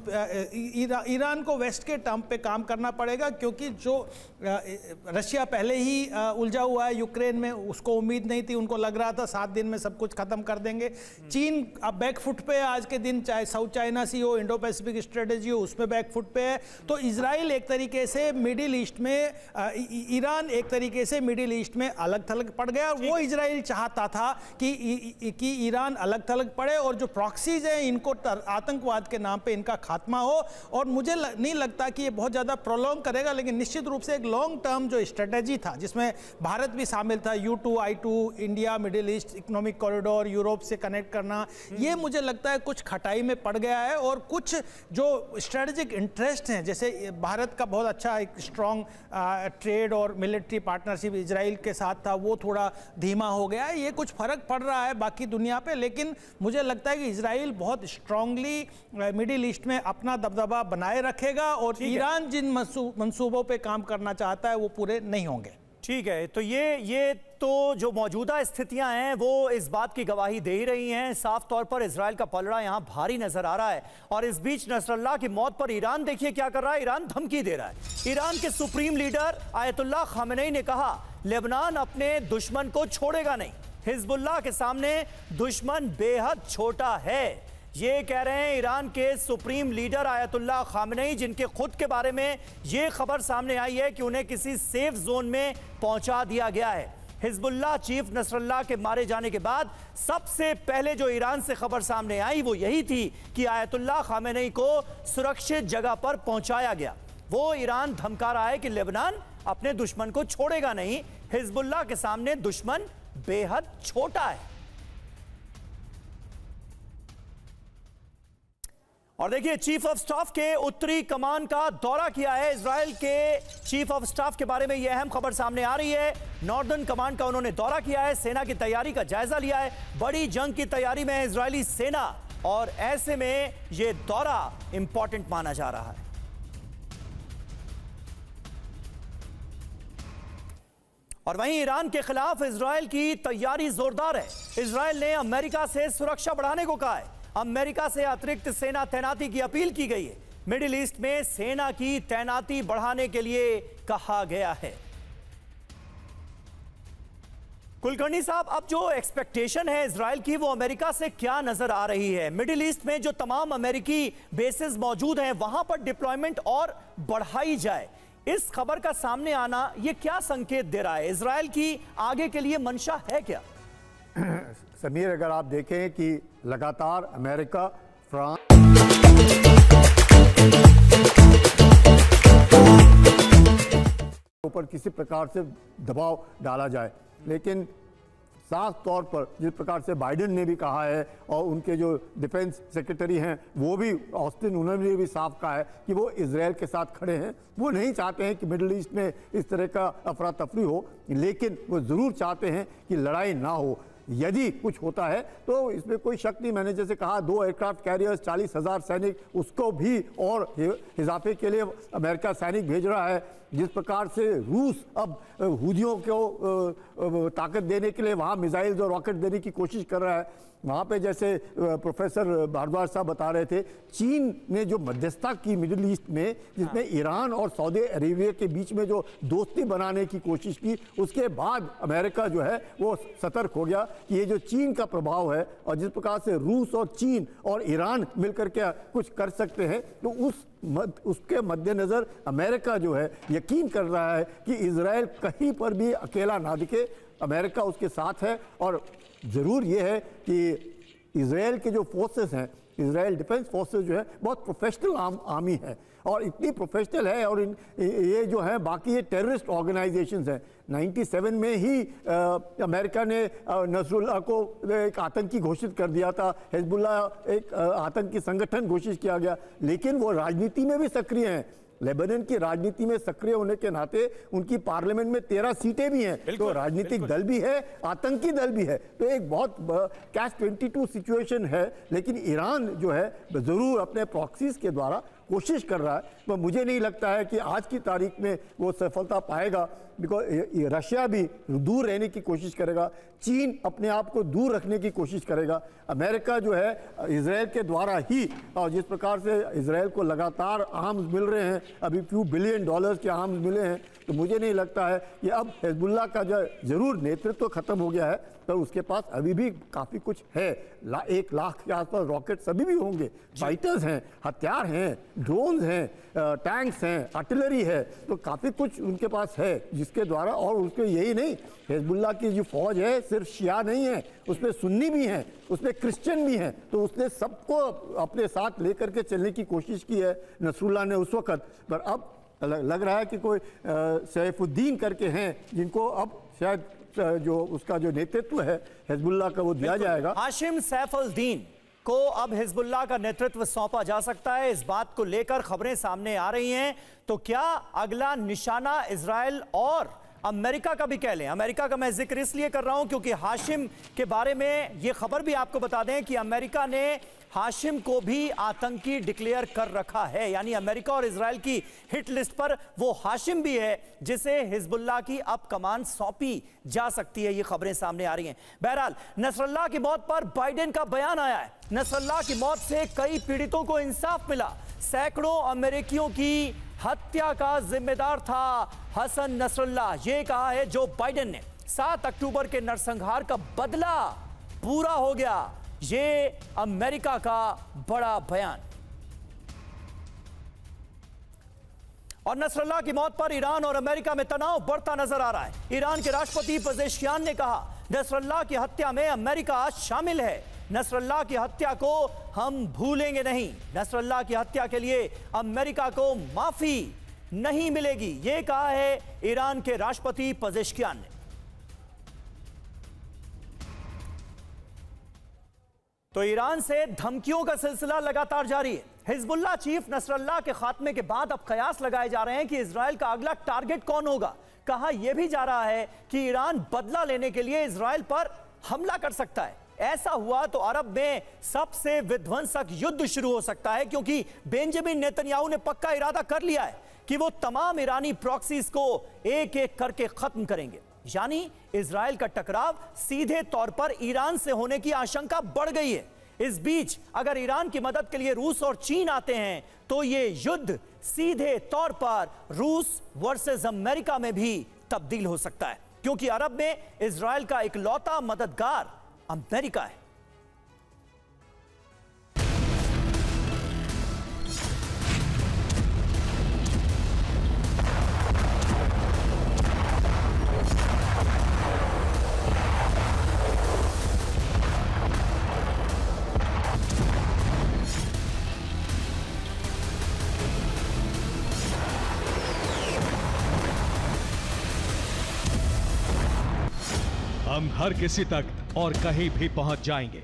ईरान को वेस्ट के टर्म पे काम करना पड़ेगा, क्योंकि जो रशिया पहले ही उलझा हुआ है यूक्रेन में, उसको उम्मीद नहीं थी, उनको लग रहा था 7 दिन में सब कुछ खत्म कर देंगे। चीन अब बैकफुट पे आज के दिन, चाहे साउथ चाइना सी हो, इंडो पैसिफिक स्ट्रेटेजी हो, उसमें बैकफुट पे है। तो इजराइल एक तरीके से मिडिल ईस्ट में, ईरान एक तरीके से मिडिल ईस्ट में अलग थलग पड़ गया। वो इजराइल चाहता था कि ईरान अलग थलग पड़े और जो प्रॉक्सीज हैं इनको आतंकवाद के नाम पे इनका खात्मा हो। और मुझे नहीं लगता कि ये बहुत ज़्यादा प्रोलॉन्ग करेगा, लेकिन निश्चित रूप से एक लॉन्ग टर्म जो स्ट्रेटेजी था जिसमें भारत भी शामिल था, U2, I2, India middle east economic corridor, Europe से कनेक्ट करना, ये मुझे लगता है कुछ खटाई में पड़ गया है। और कुछ जो स्ट्रेटेजिक इंटरेस्ट हैं, जैसे भारत का बहुत अच्छा एक स्ट्रॉन्ग ट्रेड और मिलिट्री पार्टनरशिप इजराइल के साथ था, वो थोड़ा धीमा हो गया है। ये कुछ फर्क पड़ रहा है बाकी दुनिया पे, लेकिन मुझे लगता है कि इजराइल बहुत स्ट्रांगली मिडिल ईस्ट में अपना दबदबा बनाए रखेगा और ईरान जिन मंसूबों पे काम करना चाहता है वो पूरे नहीं होंगे। ठीक है, तो ये तो जो मौजूदा स्थितियां हैं वो इस बात की गवाही दे ही रही हैं। साफ तौर पर इजराइल का पलड़ा यहां भारी नजर आ रहा है। और इस बीच नसरल्लाह की मौत पर ईरान देखिए क्या कर रहा है। ईरान धमकी दे रहा है। ईरान के सुप्रीम लीडर आयतुल्लाह खामेनी ने कहा लेबनान अपने दुश्मन को छोड़ेगा नहीं। हिजबुल्लाह के सामने दुश्मन बेहद छोटा है, ये कह रहे हैं ईरान के सुप्रीम लीडर आयतुल्लाह खामेनी, जिनके खुद के बारे में ये खबर सामने आई है कि उन्हें किसी सेफ जोन में पहुंचा दिया गया है। हिजबुल्लाह चीफ नसरल्लाह के मारे जाने के बाद सबसे पहले जो ईरान से खबर सामने आई वो यही थी कि आयतुल्लाह खामेनी को सुरक्षित जगह पर पहुंचाया गया। वो ईरान धमका रहा है कि लेबनान अपने दुश्मन को छोड़ेगा नहीं, हिजबुल्लाह के सामने दुश्मन बेहद छोटा है। और देखिए चीफ ऑफ स्टाफ के उत्तरी कमान का दौरा किया है। इजराइल के चीफ ऑफ स्टाफ के बारे में यह अहम खबर सामने आ रही है। नॉर्दर्न कमांड का उन्होंने दौरा किया है, सेना की तैयारी का जायजा लिया है। बड़ी जंग की तैयारी में है इजरायली सेना और ऐसे में यह दौरा इंपॉर्टेंट माना जा रहा है। और वहीं ईरान के खिलाफ इजराइल की तैयारी जोरदार है। इजराइल ने अमेरिका से सुरक्षा बढ़ाने को कहा है। अमेरिका से अतिरिक्त सेना तैनाती की अपील की गई है। मिडिल ईस्ट में सेना की तैनाती बढ़ाने के लिए कहा गया है। कुलकर्णी साहब, अब जो एक्सपेक्टेशन है इजराइल की वो अमेरिका से क्या नजर आ रही है? मिडिल ईस्ट में जो तमाम अमेरिकी बेसेस मौजूद हैं वहां पर डिप्लॉयमेंट और बढ़ाई जाए, इस खबर का सामने आना ये क्या संकेत दे रहा है? इजराइल की आगे के लिए मंशा है क्या? समीर, अगर आप देखें कि लगातार अमेरिका, फ्रांस ऊपर किसी प्रकार से दबाव डाला जाए, लेकिन साफ तौर पर जिस प्रकार से बाइडेन ने भी कहा है और उनके जो डिफेंस सेक्रेटरी हैं वो भी ऑस्टिन, उन्होंने भी साफ कहा है कि वो इजराइल के साथ खड़े हैं। वो नहीं चाहते हैं कि मिडिल ईस्ट में इस तरह का अफरा तफरी हो, लेकिन वो ज़रूर चाहते हैं कि लड़ाई ना हो। यदि कुछ होता है तो इसमें कोई शक नहीं, मैंने जैसे कहा 2 एयरक्राफ्ट कैरियर्स, 40,000 सैनिक, उसको भी और इजाफे के लिए अमेरिका सैनिक भेज रहा है। जिस प्रकार से रूस अब हुदियों को ताकत देने के लिए वहाँ मिसाइल्स और रॉकेट देने की कोशिश कर रहा है, वहाँ पे जैसे प्रोफेसर भारद्वाज साहब बता रहे थे, चीन ने जो मध्यस्थता की मिडिल ईस्ट में, जिसमें ईरान और सऊदी अरेबिया के बीच में जो दोस्ती बनाने की कोशिश की, उसके बाद अमेरिका जो है वो सतर्क हो गया कि ये जो चीन का प्रभाव है और जिस प्रकार से रूस और चीन और ईरान मिलकर के कुछ कर सकते हैं, तो उसके मद्देनज़र अमेरिका जो है यकीन कर रहा है कि इजराइल कहीं पर भी अकेला ना दिखे, अमेरिका उसके साथ है। और ज़रूर ये है कि इजराइल के जो फोर्सेस हैं, इजराइल डिफेंस फोर्सेस जो है बहुत प्रोफेशनल आर्मी है और इतनी प्रोफेशनल है, और ये जो है बाकी ये टेररिस्ट ऑर्गेनाइजेशंस हैं। 97 में ही अमेरिका ने नसरुल्लाह को एक आतंकी घोषित कर दिया था, हिजबुल्लाह एक आतंकी संगठन घोषित किया गया, लेकिन वो राजनीति में भी सक्रिय हैं। लेबनान की राजनीति में सक्रिय होने के नाते उनकी पार्लियामेंट में 13 सीटें भी हैं, तो राजनीतिक दल भी है, आतंकी दल भी है, तो एक बहुत कैच 22 सिचुएशन है। लेकिन ईरान जो है जरूर अपने प्रॉक्सीज के द्वारा कोशिश कर रहा है, तो मुझे नहीं लगता है कि आज की तारीख में वो सफलता पाएगा, बिकॉज रशिया भी दूर रहने की कोशिश करेगा, चीन अपने आप को दूर रखने की कोशिश करेगा, अमेरिका जो है इजराइल के द्वारा ही, और जिस प्रकार से इजराइल को लगातार आर्म्स मिल रहे हैं, अभी $few billion के आर्म्स मिले हैं, तो मुझे नहीं लगता है कि अब हिजबुल्लाह का जो ज़रूर नेतृत्व खत्म हो गया है, तो उसके पास अभी भी काफ़ी कुछ है। 1 लाख के आसपास रॉकेट्स अभी भी होंगे, फाइटर्स हैं, हथियार हैं, ड्रोन्स हैं, टैंक्स हैं, आर्टिलरी है, तो काफ़ी कुछ उनके पास है जिसके द्वारा, और उसके यही नहीं, हिजबुल्लाह की जो फौज है सिर्फ शिया नहीं है, उसमें सुन्नी भी हैं, उसमें क्रिश्चियन भी हैं, तो उसने सबको अपने साथ लेकर के चलने की कोशिश की है नसरुल्लाह ने उस वक़्त। पर अब लग रहा है कि कोई सैफुद्दीन करके हैं जिनको अब शायद जो उसका जो नेतृत्व है हिजबुल्लाह का वो दिया जाएगा। हाशिम सैफुद्दीन को अब हिजबुल्लाह का नेतृत्व सौंपा जा सकता है, इस बात को लेकर खबरें सामने आ रही हैं। तो क्या अगला निशाना इजराइल और अमेरिका का भी कह लें? अमेरिका का मैं जिक्र इसलिए कर रहा हूं क्योंकि हाशिम के बारे में ये खबर भी आपको बता दें कि अमेरिका ने हाशिम को भी आतंकी डिक्लेयर कर रखा है, यानी अमेरिका और इजराइल की हिट लिस्ट पर वो हाशिम भी है जिसे हिजबुल्लाह की अब कमान सौंपी जा सकती है। ये खबरें सामने आ रही हैं। बहरहाल नसरुल्लाह की मौत पर बाइडेन का बयान आया है। नसरुल्लाह की मौत से कई पीड़ितों को इंसाफ मिला, सैकड़ों अमेरिकियों की हत्या का जिम्मेदार था हसन नसरुल्लाह, ये कहा है जो बाइडेन ने। 7 अक्टूबर के नरसंहार का बदला पूरा हो गया, ये अमेरिका का बड़ा बयान। और नसरुल्लाह की मौत पर ईरान और अमेरिका में तनाव बढ़ता नजर आ रहा है। ईरान के राष्ट्रपति पेजेश्कियान ने कहा नसरुल्लाह की हत्या में अमेरिका शामिल है, नसरुल्लाह की हत्या को हम भूलेंगे नहीं, नसरुल्लाह की हत्या के लिए अमेरिका को माफी नहीं मिलेगी, यह कहा है ईरान के राष्ट्रपति पेजेश्कियान ने। तो ईरान से धमकियों का सिलसिला लगातार जारी है। हिजबुल्लाह चीफ नसरुल्लाह के खात्मे के बाद अब कयास लगाए जा रहे हैं कि इजराइल का अगला टारगेट कौन होगा। कहा यह भी जा रहा है कि ईरान बदला लेने के लिए इजराइल पर हमला कर सकता है। ऐसा हुआ तो अरब में सबसे विध्वंसक युद्ध शुरू हो सकता है, क्योंकि बेंजामिन नेतन्याहू ने पक्का इरादा कर लिया है कि वो तमाम ईरानी प्रॉक्सीज को एक एक करके खत्म करेंगे। यानी इजराइल का टकराव सीधे तौर पर ईरान से होने की आशंका बढ़ गई है। इस बीच अगर ईरान की मदद के लिए रूस और चीन आते हैं तो यह युद्ध सीधे तौर पर रूस वर्सेस अमेरिका में भी तब्दील हो सकता है, क्योंकि अरब में इजराइल का इकलौता मददगार अमेरिका है। हम हर किसी तक और कहीं भी पहुंच जाएंगे।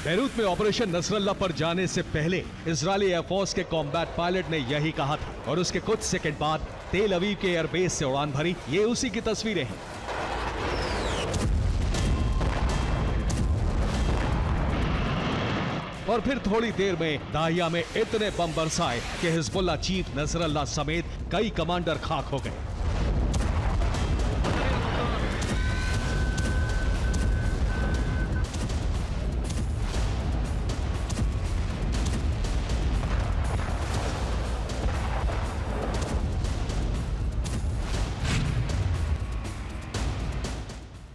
बैरूत में ऑपरेशन नसरल्ला पर जाने से पहले इजरायली एयरफोर्स के कॉम्बैट पायलट ने यही कहा था और उसके कुछ सेकंड बाद तेल अवीव के एयरबेस से उड़ान भरी। ये उसी की तस्वीरें हैं। और फिर थोड़ी देर में दाहिया में इतने बम बरसाए कि हिजबुल्लाह चीफ नसरल्ला समेत कई कमांडर खाक हो गए।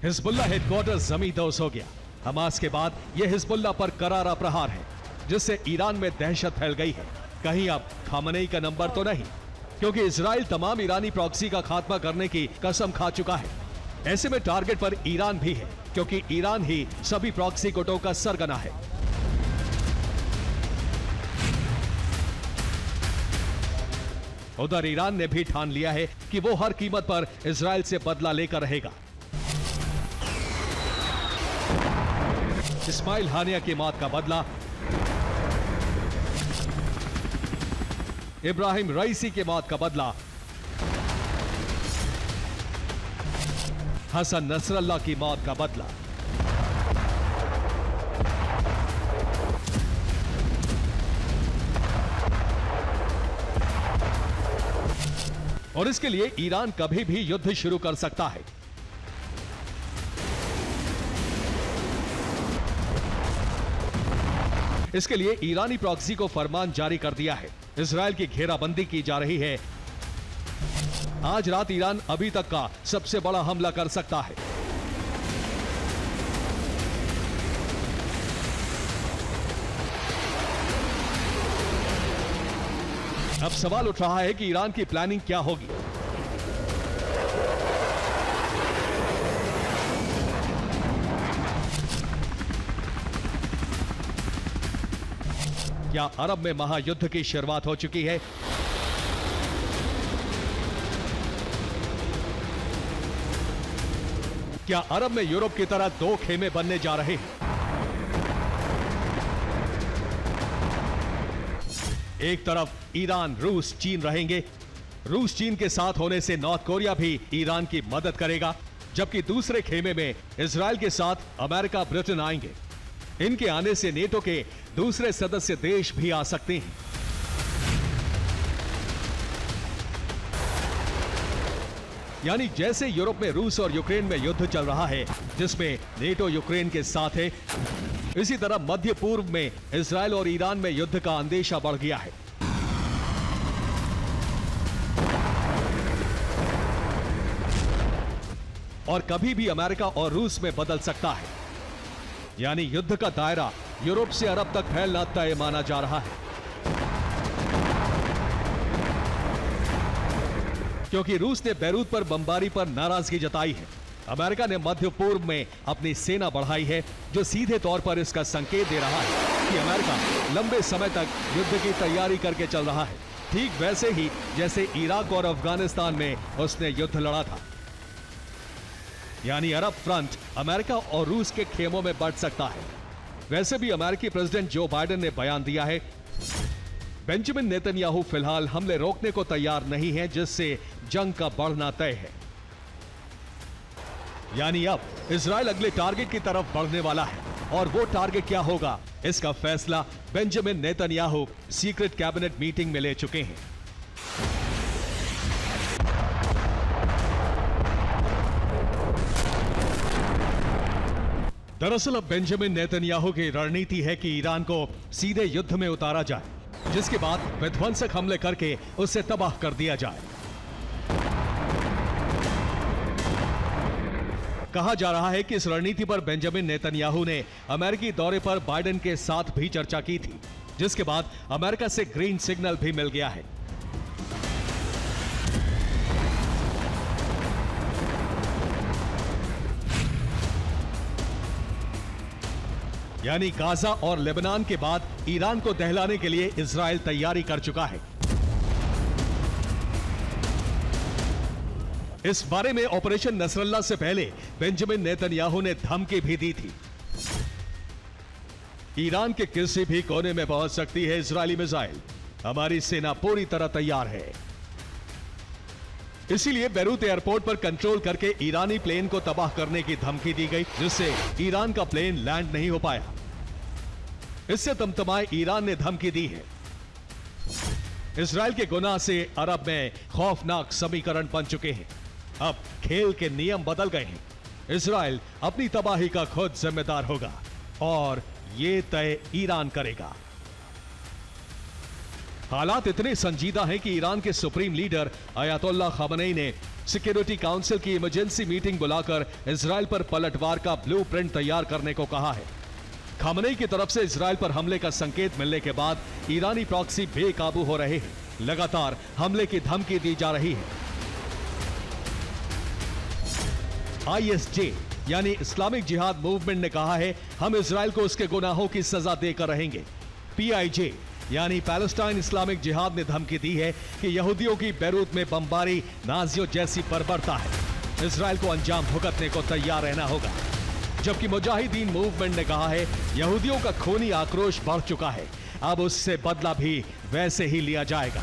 हिजबुल्लाह हेडक्वार्टर जमींदोज हो गया। हमास के बाद यह हिजबुल्लाह पर करारा प्रहार है, जिससे ईरान में दहशत फैल गई है। कहीं अब खामनेई का नंबर तो नहीं, क्योंकि इजराइल तमाम ईरानी प्रॉक्सी का खात्मा करने की कसम खा चुका है। ऐसे में टारगेट पर ईरान भी है, क्योंकि ईरान ही सभी प्रॉक्सी गुटों का सरगना है। उधर ईरान ने भी ठान लिया है कि वो हर कीमत पर इजराइल से बदला लेकर रहेगा। इस्माइल हानिया की मौत का बदला, इब्राहिम रईसी की मौत का बदला, हसन नसरल्ला की मौत का बदला। और इसके लिए ईरान कभी भी युद्ध शुरू कर सकता है। इसके लिए ईरानी प्रॉक्सी को फरमान जारी कर दिया है। इजराइल की घेराबंदी की जा रही है। आज रात ईरान अभी तक का सबसे बड़ा हमला कर सकता है। अब सवाल उठ रहा है कि ईरान की प्लानिंग क्या होगी। क्या अरब में महायुद्ध की शुरुआत हो चुकी है? क्या अरब में यूरोप की तरह दो खेमे बनने जा रहे हैं? एक तरफ ईरान, रूस, चीन रहेंगे। रूस चीन के साथ होने से नॉर्थ कोरिया भी ईरान की मदद करेगा, जबकि दूसरे खेमे में इजराइल के साथ अमेरिका, ब्रिटेन आएंगे। इनके आने से नेटो के दूसरे सदस्य देश भी आ सकते हैं। यानी जैसे यूरोप में रूस और यूक्रेन में युद्ध चल रहा है, जिसमें नेटो यूक्रेन के साथ है, इसी तरह मध्य पूर्व में इजराइल और ईरान में युद्ध का अंदेशा बढ़ गया है। और कभी भी अमेरिका और रूस में बदल सकता है। यानी युद्ध का दायरा यूरोप से अरब तक फैलना तय माना जा रहा है, क्योंकि रूस ने बैरूत पर बमबारी पर नाराजगी जताई है। अमेरिका ने मध्य पूर्व में अपनी सेना बढ़ाई है, जो सीधे तौर पर इसका संकेत दे रहा है कि अमेरिका लंबे समय तक युद्ध की तैयारी करके चल रहा है, ठीक वैसे ही जैसे इराक और अफगानिस्तान में उसने युद्ध लड़ा था। यानी अरब फ्रंट अमेरिका और रूस के खेमों में बढ़ सकता है। वैसे भी अमेरिकी प्रेसिडेंट जो बाइडेन ने बयान दिया है, बेंजामिन नेतन्याहू फिलहाल हमले रोकने को तैयार नहीं है, जिससे जंग का बढ़ना तय है। यानी अब इजराइल अगले टारगेट की तरफ बढ़ने वाला है, और वो टारगेट क्या होगा, इसका फैसला Benjamin Netanyahu secret cabinet meeting में ले चुके हैं। दरअसल अब बेंजामिन नेतन्याहू की रणनीति है कि ईरान को सीधे युद्ध में उतारा जाए, जिसके बाद विध्वंसक हमले करके उसे तबाह कर दिया जाए। कहा जा रहा है कि इस रणनीति पर बेंजामिन नेतन्याहू ने अमेरिकी दौरे पर बाइडेन के साथ भी चर्चा की थी, जिसके बाद अमेरिका से ग्रीन सिग्नल भी मिल गया है। यानी गाजा और लेबनान के बाद ईरान को दहलाने के लिए इजराइल तैयारी कर चुका है। इस बारे में ऑपरेशन नसरल्ला से पहले बेंजामिन नेतन्याहू ने धमकी भी दी थी। ईरान के किसी भी कोने में पहुंच सकती है इजरायली मिसाइल, हमारी सेना पूरी तरह तैयार है। इसीलिए बैरूत एयरपोर्ट पर कंट्रोल करके ईरानी प्लेन को तबाह करने की धमकी दी गई, जिससे ईरान का प्लेन लैंड नहीं हो पाया। इससे तमतमाए ईरान ने धमकी दी है। इजराइल के गुनाह से अरब में खौफनाक समीकरण बन चुके हैं। अब खेल के नियम बदल गए हैं। इजराइल अपनी तबाही का खुद जिम्मेदार होगा और ये तय ईरान करेगा। हालात इतने संजीदा हैं कि ईरान के सुप्रीम लीडर अयातुल्लाह खामेनी ने सिक्योरिटी काउंसिल की इमरजेंसी मीटिंग बुलाकर इजराइल पर पलटवार का ब्लूप्रिंट तैयार करने को कहा है। खामेनी की तरफ से इजराइल पर हमले का संकेत मिलने के बाद ईरानी प्रॉक्सी बेकाबू हो रहे हैं। लगातार हमले की धमकी दी जा रही है। ISJ यानी इस्लामिक जिहाद मूवमेंट ने कहा है, हम इजराइल को उसके गुनाहों की सजा देकर रहेंगे। PIJ यानी पैलेस्टाइन इस्लामिक जिहाद ने धमकी दी है कि यहूदियों की बैरूत में बमबारी नाजियों जैसी बर्बरता है, इजराइल को अंजाम भुगतने को तैयार रहना होगा। जबकि मुजाहिदीन मूवमेंट ने कहा है, यहूदियों का खूनी आक्रोश बढ़ चुका है, अब उससे बदला भी वैसे ही लिया जाएगा।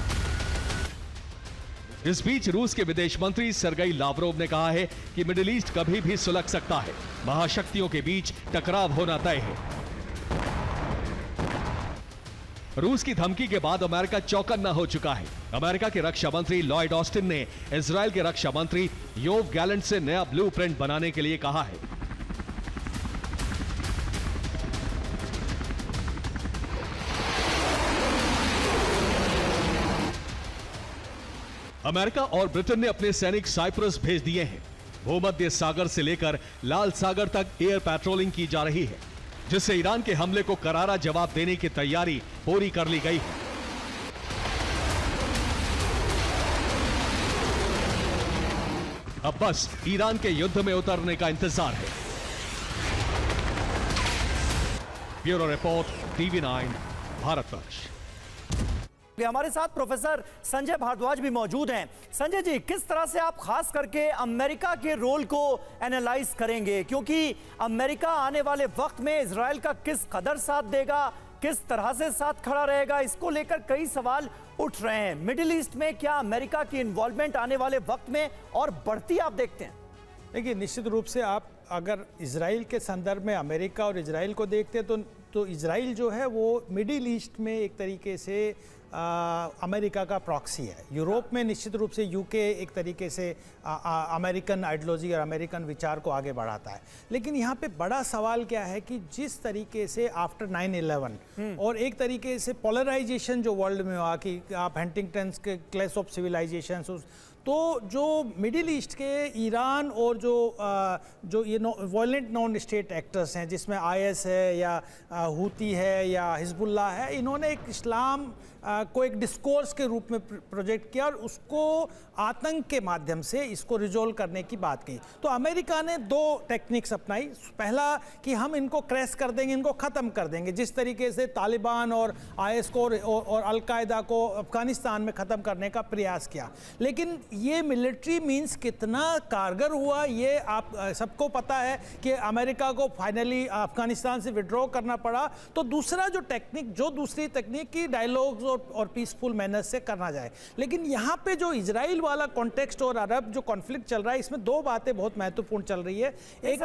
इस बीच रूस के विदेश मंत्री सर्गेई लावरोव ने कहा है कि मिडिल ईस्ट कभी भी सुलग सकता है, महाशक्तियों के बीच टकराव होना तय है। रूस की धमकी के बाद अमेरिका चौकन्ना हो चुका है। अमेरिका के रक्षा मंत्री लॉयड ऑस्टिन ने इजराइल के रक्षा मंत्री योव गैलेंट से नया ब्लूप्रिंट बनाने के लिए कहा है। अमेरिका और ब्रिटेन ने अपने सैनिक साइप्रस भेज दिए हैं। भूमध्य सागर से लेकर लाल सागर तक एयर पेट्रोलिंग की जा रही है, जिससे ईरान के हमले को करारा जवाब देने की तैयारी पूरी कर ली गई है। अब बस ईरान के युद्ध में उतरने का इंतजार है। Bureau report, TV9 Bharatvarsh. हमारे साथ प्रोफेसर संजय भारद्वाज भी मौजूद हैं। संजय जी, किस तरह से आप खास करके अमेरिका के रोल को एनालाइज करेंगे, क्योंकि अमेरिका आने वाले वक्त में इजराइल का किस कदर साथ देगा, किस तरह से साथ खड़ा रहेगा, इसको लेकर कई सवाल उठ रहे हैं। मिडिल ईस्ट में क्या अमेरिका की इन्वॉल्वमेंट आने वाले वक्त में और बढ़ती आप देखते हैं? देखिए, निश्चित रूप से आप अगर इजराइल के संदर्भ में अमेरिका और इजराइल को देखते हैं तो इजराइल जो है वो मिडिल ईस्ट में एक तरीके से अमेरिका का प्रॉक्सी है। यूरोप में निश्चित रूप से यूके एक तरीके से अमेरिकन आइडियोलॉजी और अमेरिकन विचार को आगे बढ़ाता है। लेकिन यहाँ पे बड़ा सवाल क्या है कि जिस तरीके से आफ्टर 9/11 और एक तरीके से पोलराइजेशन जो वर्ल्ड में हुआ कि आप हंटिंगटन्स के क्लैश ऑफ सिविलाइजेशंस, तो जो मिडिल ईस्ट के ईरान और जो ये वायलेंट नॉन स्टेट एक्टर्स हैं, जिसमें IS है या हूती है या हिजबुल्लाह है, इन्होंने एक इस्लाम को एक डिस्कोर्स के रूप में प्रोजेक्ट किया और उसको आतंक के माध्यम से इसको रिजोल्व करने की बात की। तो अमेरिका ने दो टेक्निक्स अपनाई। पहला कि हम इनको क्रैश कर देंगे, इनको ख़त्म कर देंगे, जिस तरीके से तालिबान और IS को और अलकायदा को अफगानिस्तान में ख़त्म करने का प्रयास किया। लेकिन ये मिलिट्री मीन्स कितना कारगर हुआ ये आप सबको पता है कि अमेरिका को फाइनली अफगानिस्तान से विड्रॉ करना पड़ा। तो दूसरा जो टेक्निक, दूसरी तकनीक की डायलॉग्स और पीसफुल मैनर्स से करना जाए। लेकिन यहाँ पे जो इजराइल वाला कॉन्टेक्स्ट और अरब जो कॉन्फ्लिक्ट चल रहा है, इसमें दो बातें बहुत महत्वपूर्ण चल रही है। एक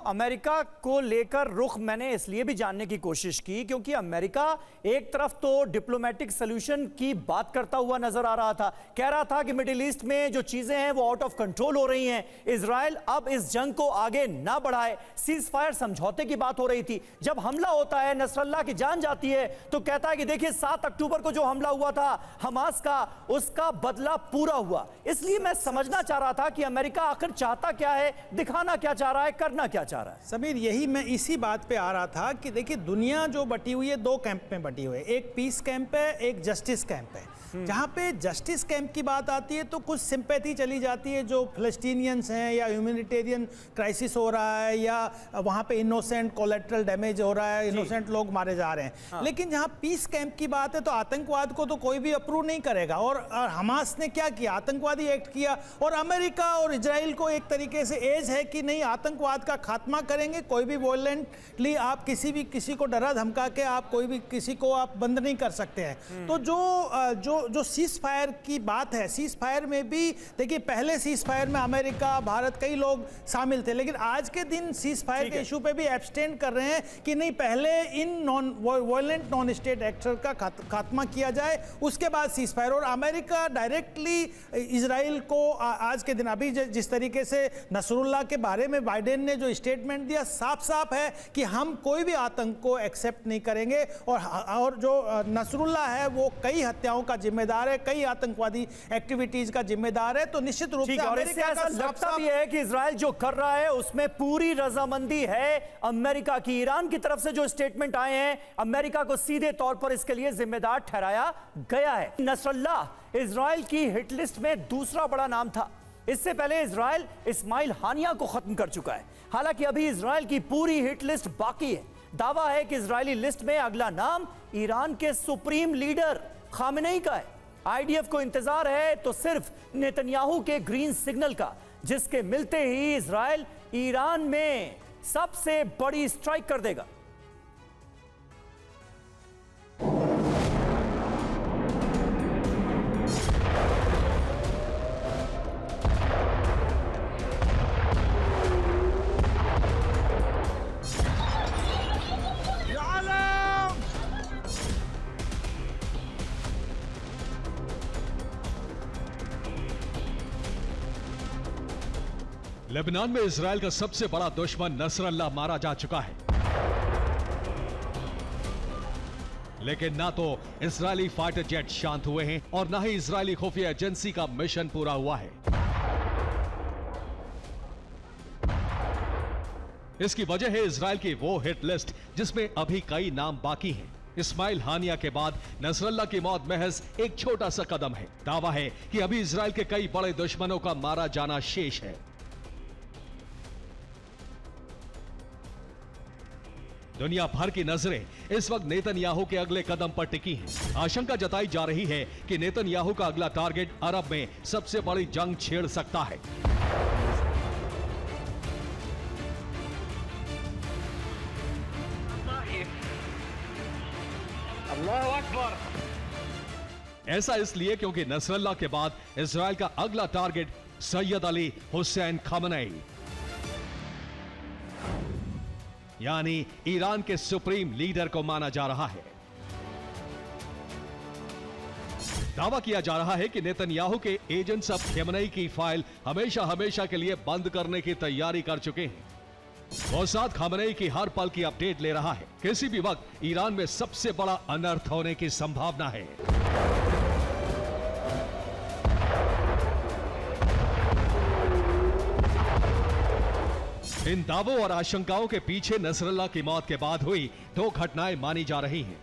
अमेरिका को लेकर रुख मैंने इसलिए भी जानने की कोशिश की क्योंकि अमेरिका एक तरफ तो डिप्लोमेटिक सोल्यूशन की बात करता हुआ नजर आ रहा था, कह रहा था कि मिडिल ईस्ट में जो चीजें हैं वो आउट ऑफ कंट्रोल हो रही हैं, इजराइल अब इस जंग को आगे ना बढ़ाए, सीज फायर समझौते की बात हो रही थी। जब हमला होता है, नसरल्लाह की जान जाती है, तो कहता है कि देखिए 7 अक्टूबर को जो हमला हुआ था हमास का, उसका बदला पूरा हुआ। इसलिए मैं समझना चाह रहा था कि अमेरिका आखिर चाहता क्या है, दिखाना क्या चाह रहा है, करना क्या चाह रहा है। समीर, यही मैं इसी बात पे आ रहा था कि देखिए दुनिया जो बटी हुई है, दो कैंप में बटी हुई है। एक पीस कैंप है, एक जस्टिस कैंप है। जहां पे जस्टिस कैंप की बात आती है तो कुछ सिंपैथी चली जाती है, जो फिलिस्तीनियंस हैं या ह्यूमैनिटेरियन क्राइसिस हो रहा है या वहां पे इनोसेंट कोलेटरल डैमेज हो रहा है, इनोसेंट लोग मारे जा रहे हैं। लेकिन जहां पीस कैंप की बात है तो आतंकवाद को तो कोई भी अप्रूव नहीं करेगा। और हमास ने क्या किया, आतंकवादी एक्ट किया, और अमेरिका और इजराइल को एक तरीके से एज है कि नहीं आतंकवाद का खात्मा करेंगे, कोई भी वॉयलेंटली आप किसी को डरा धमका के आप कोई भी किसी को आप बंद नहीं कर सकते हैं। तो जो सीज फायर की बात है, सीज फायर में भी देखिए पहले सीज फायर में अमेरिका, भारत, कई लोग शामिल थे, लेकिन आज के दिन सीज फायर के इशू पे भी एब्सटेन कर रहे हैं कि नहीं पहले इन वॉयलेंट नॉन स्टेट एक्टर का खात्मा किया जाए, उसके बाद सीज फायर। और अमेरिका डायरेक्टली इजराइल को आज के दिन अभी जिस तरीके से नसरुल्लाह के बारे में बाइडेन ने जो स्टेटमेंट दिया, साफ साफ है कि हम कोई भी आतंक को एक्सेप्ट नहीं करेंगे। और जो नसरुल्लाह है वो कई हत्याओं का जिम्मेदार है, कई आतंकवादी एक्टिविटीज का जिम्मेदार है। तो निश्चित रूप से अमेरिका का लगता भी है कि इजराइल जो कर रहा है उसमें पूरी रजामंदी है अमेरिका की। ईरान की तरफ से जो स्टेटमेंट आए हैं, अमेरिका को सीधे तौर पर इसके लिए जिम्मेदार ठहराया गया है। नसरुल्लाह इजराइल की हिट लिस्ट में दूसरा बड़ा नाम था। इससे पहले इजराइल इस्माइल हानिया को खत्म कर चुका है। हालांकि अभी इजराइल की पूरी हिट लिस्ट बाकी है। दावा है कि इजरायली लिस्ट में अगला नाम ईरान के सुप्रीम लीडर खामेनेई का है। आईडीएफ को इंतजार है तो सिर्फ नेतन्याहू के ग्रीन सिग्नल का, जिसके मिलते ही इजराइल ईरान में सबसे बड़ी स्ट्राइक कर देगा। लेबनान में इजराइल का सबसे बड़ा दुश्मन नसरुल्लाह मारा जा चुका है, लेकिन ना तो इजरायली फाइटर जेट शांत हुए हैं और ना ही इजरायली खुफिया एजेंसी का मिशन पूरा हुआ है। इसकी वजह है इजराइल की वो हिट लिस्ट जिसमें अभी कई नाम बाकी हैं। इस्माइल हानिया के बाद नसरुल्लाह की मौत महज एक छोटा सा कदम है। दावा है कि अभी इजराइल के कई बड़े दुश्मनों का मारा जाना शेष है। दुनिया भर की नजरें इस वक्त नेतन्याहू के अगले कदम पर टिकी हैं। आशंका जताई जा रही है कि नेतन्याहू का अगला टारगेट अरब में सबसे बड़ी जंग छेड़ सकता है। अल्लाहु अकबर। ऐसा इसलिए क्योंकि नसरुल्लाह के बाद इजराइल का अगला टारगेट सैयद अली हुसैन खामेनेई, यानी ईरान के सुप्रीम लीडर को माना जा रहा है। दावा किया जा रहा है कि नेतन्याहू के एजेंट्स अब खामेनेई की फाइल हमेशा के लिए बंद करने की तैयारी कर चुके हैं। मोसाद खामेनेई की हर पल की अपडेट ले रहा है। किसी भी वक्त ईरान में सबसे बड़ा अनर्थ होने की संभावना है। इन दावों और आशंकाओं के पीछे नसरुल्लाह की मौत के बाद हुई दो घटनाएं मानी जा रही हैं।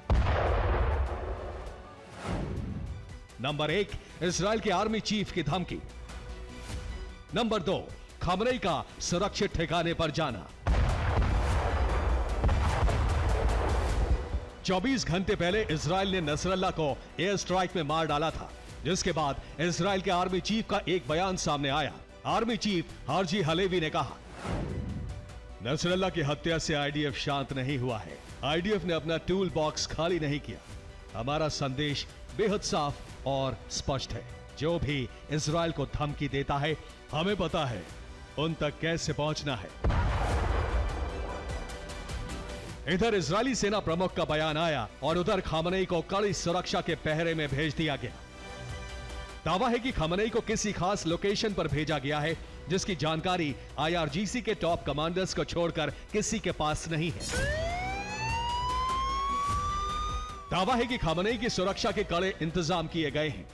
नंबर 1, इजराइल के आर्मी चीफ की धमकी। नंबर 2, खामेनेई का सुरक्षित ठिकाने पर जाना। 24 घंटे पहले इजराइल ने नसरुल्लाह को एयर स्ट्राइक में मार डाला था, जिसके बाद इजराइल के आर्मी चीफ का एक बयान सामने आया। आर्मी चीफ हार्जी हलेवी ने कहा, नसरुल्लाह की हत्या से आईडीएफ शांत नहीं हुआ है। आईडीएफ ने अपना टूल बॉक्स खाली नहीं किया। हमारा संदेश बेहद साफ और स्पष्ट है। जो भी इजराइल को धमकी देता है, हमें पता है उन तक कैसे पहुंचना है। इधर इजरायली सेना प्रमुख का बयान आया और उधर खामेनेई को कड़ी सुरक्षा के पहरे में भेज दिया गया। दावा है कि खामेनेई को किसी खास लोकेशन पर भेजा गया है, जिसकी जानकारी आईआरजीसी के टॉप कमांडर्स को छोड़कर किसी के पास नहीं है। दावा है कि खामेनेई की सुरक्षा के कड़े इंतजाम किए गए हैं।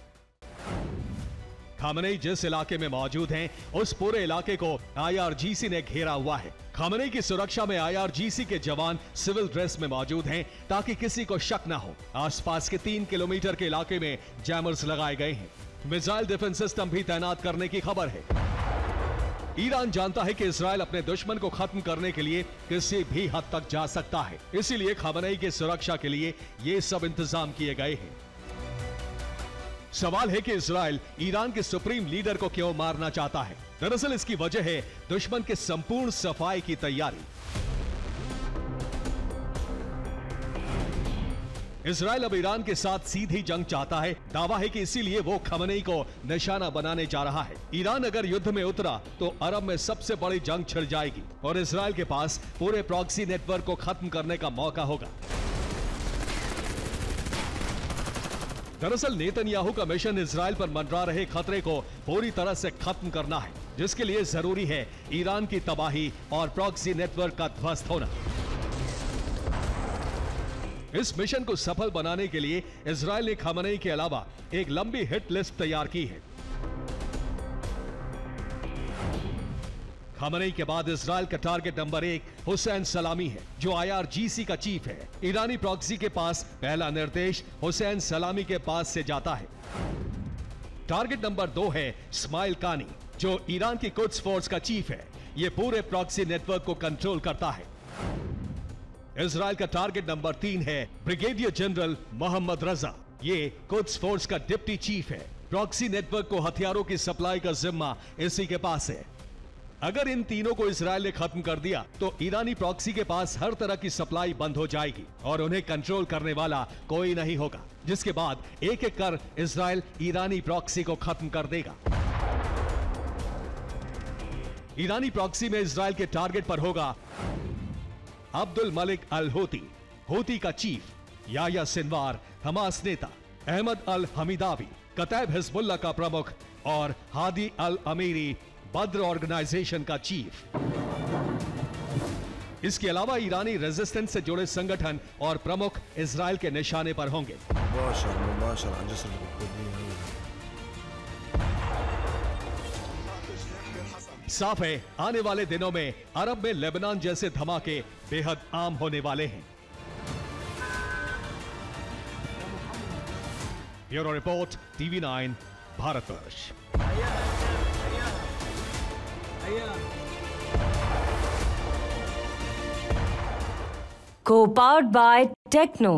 खामेनेई जिस इलाके में मौजूद हैं, उस पूरे इलाके को आईआरजीसी ने घेरा हुआ है। खामनेई की सुरक्षा में IRGC के जवान सिविल ड्रेस में मौजूद हैं ताकि किसी को शक न हो। आसपास के 3 किलोमीटर के इलाके में जैमर्स लगाए गए हैं। मिसाइल डिफेंस सिस्टम भी तैनात करने की खबर है। ईरान जानता है कि इजराइल अपने दुश्मन को खत्म करने के लिए किसी भी हद तक जा सकता है, इसीलिए खामनेई की सुरक्षा के लिए ये सब इंतजाम किए गए हैं। सवाल है कि इजराइल ईरान के सुप्रीम लीडर को क्यों मारना चाहता है। दरअसल इसकी वजह है दुश्मन के संपूर्ण सफाई की तैयारी। इजराइल अब ईरान के साथ सीधी जंग चाहता है। दावा है कि इसीलिए वो खामनेई को निशाना बनाने जा रहा है। ईरान अगर युद्ध में उतरा तो अरब में सबसे बड़ी जंग छिड़ जाएगी और इजराइल के पास पूरे प्रॉक्सी नेटवर्क को खत्म करने का मौका होगा। दरअसल नेतन्याहू का मिशन इजराइल पर मंडरा रहे खतरे को पूरी तरह से खत्म करना है, जिसके लिए जरूरी है ईरान की तबाही और प्रॉक्सी नेटवर्क का ध्वस्त होना। इस मिशन को सफल बनाने के लिए इजराइल ने खामनेई के अलावा एक लंबी हिट लिस्ट तैयार की है। खामनेई के बाद इजराइल का टारगेट नंबर 1 हुसैन सलामी है, जो IRGC का चीफ है। ईरानी प्रॉक्सी के पास पहला निर्देश हुसैन सलामी के पास से जाता है। टारगेट नंबर 2 है इस्माइल कानी, जो ईरान की कुद्स फोर्स का चीफ है। यह पूरे प्रॉक्सी नेटवर्क को कंट्रोल करता है। इजराइल का टारगेट नंबर 3 है ब्रिगेडियर जनरल मोहम्मद रजा। ये कुद्स फोर्स का डिप्टी चीफ है। प्रॉक्सी नेटवर्क को हथियारों की सप्लाई का जिम्मा इसी के पास है। अगर इन तीनों को इजराइल ने खत्म कर दिया तो ईरानी प्रॉक्सी के पास हर तरह की सप्लाई बंद हो जाएगी और उन्हें कंट्रोल करने वाला कोई नहीं होगा, जिसके बाद एक एक कर इजराइल ईरानी प्रॉक्सी को खत्म कर देगा। ईरानी प्रॉक्सी में इजराइल के टारगेट पर होगा अब्दुल मलिक अल होती, होती का चीफ, याया सिनवार हमास नेता, अहमद अल हमीदावी कतैब हिजबुल्लाह का प्रमुख और हादी अल अमीरी बद्र ऑर्गेनाइजेशन का चीफ। इसके अलावा ईरानी रेजिस्टेंस से जुड़े संगठन और प्रमुख इजराइल के निशाने पर होंगे। साफ है आने वाले दिनों में अरब में लेबनान जैसे धमाके बेहद आम होने वाले हैं। Bureau report TV9 Bharatvarsh. Co-powered by Techno.